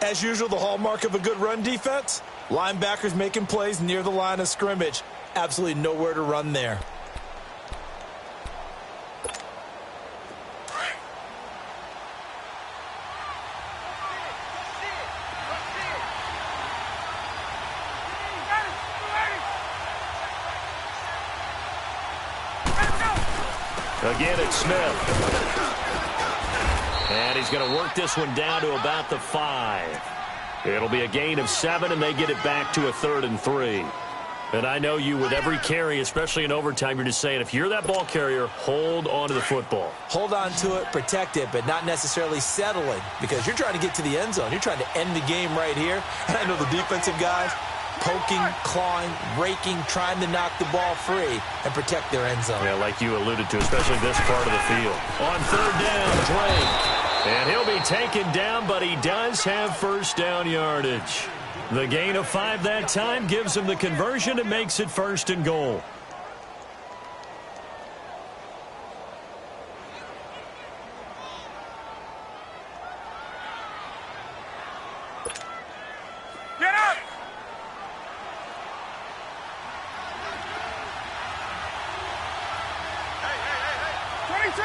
As usual, the hallmark of a good run defense, linebackers making plays near the line of scrimmage. Absolutely nowhere to run there. Again, it's Smith. And he's going to work this one down to about the 5. It'll be a gain of 7, and they get it back to a 3rd and 3. And I know you, with every carry, especially in overtime, you're just saying, if you're that ball carrier, hold on to the football. Hold on to it, protect it, but not necessarily settling, because you're trying to get to the end zone. You're trying to end the game right here. And I know the defensive guys poking, clawing, raking, trying to knock the ball free and protect their end zone. Yeah, like you alluded to, especially this part of the field. On 3rd down, Drake. And he'll be taken down, but he does have first down yardage. The gain of 5 that time gives him the conversion and makes it 1st and goal. Get up! Hey! 22!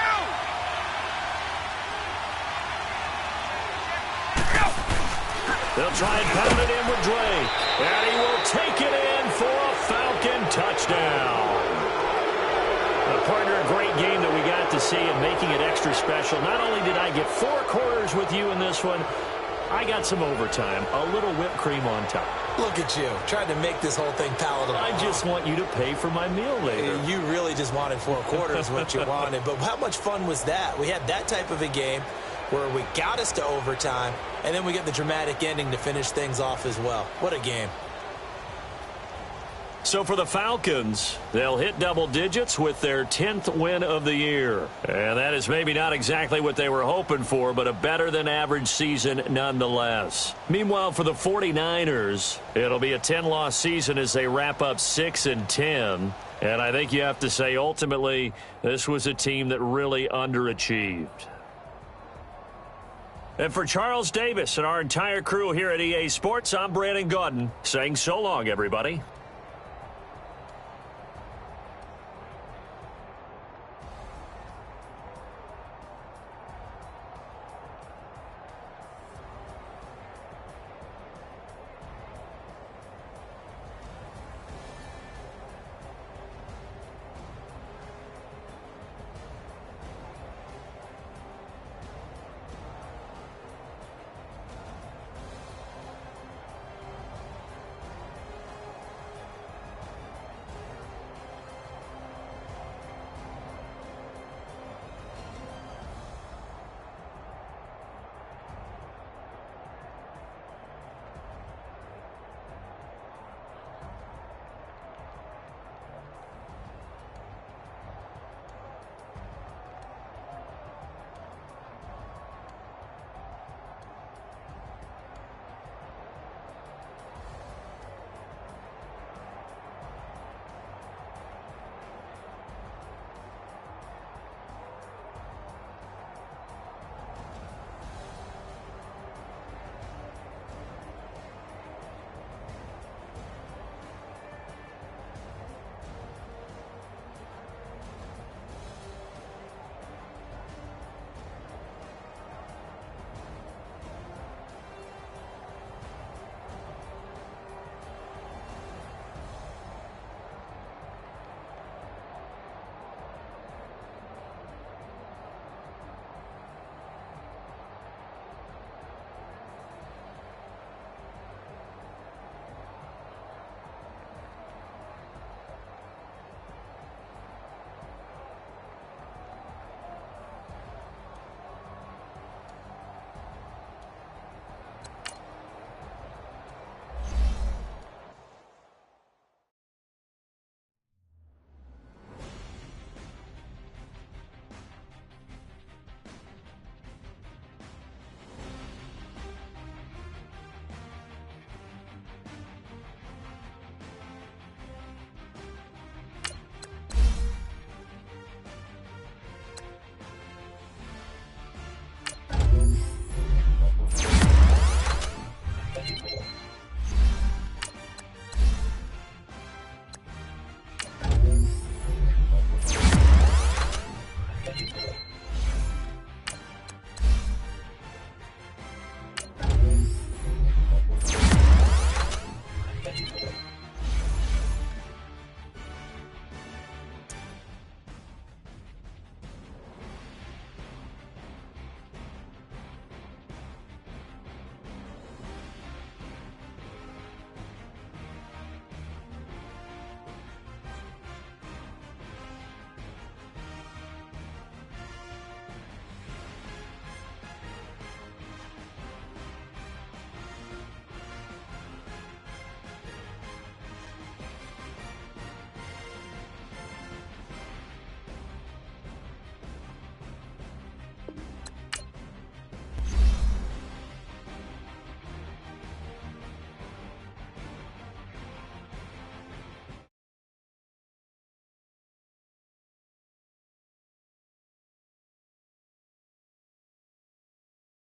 They'll try and pound it in with Drake. And he will take it in for a Falcon touchdown. Partner, a great game that we got to see and making it extra special. Not only did I get 4 quarters with you in this one, I got some overtime, a little whipped cream on top. Look at you, trying to make this whole thing palatable. I just want you to pay for my meal later. You really just wanted 4 quarters, what you wanted. But how much fun was that? We had that type of a game where we got us to overtime, and then we get the dramatic ending to finish things off as well. What a game. So for the Falcons, they'll hit double digits with their 10th win of the year. And that is maybe not exactly what they were hoping for, but a better than average season nonetheless. Meanwhile, for the 49ers, it'll be a 10-loss season as they wrap up 6-10. And I think you have to say, ultimately, this was a team that really underachieved. And for Charles Davis and our entire crew here at EA Sports, I'm Brandon Gaudin saying so long, everybody.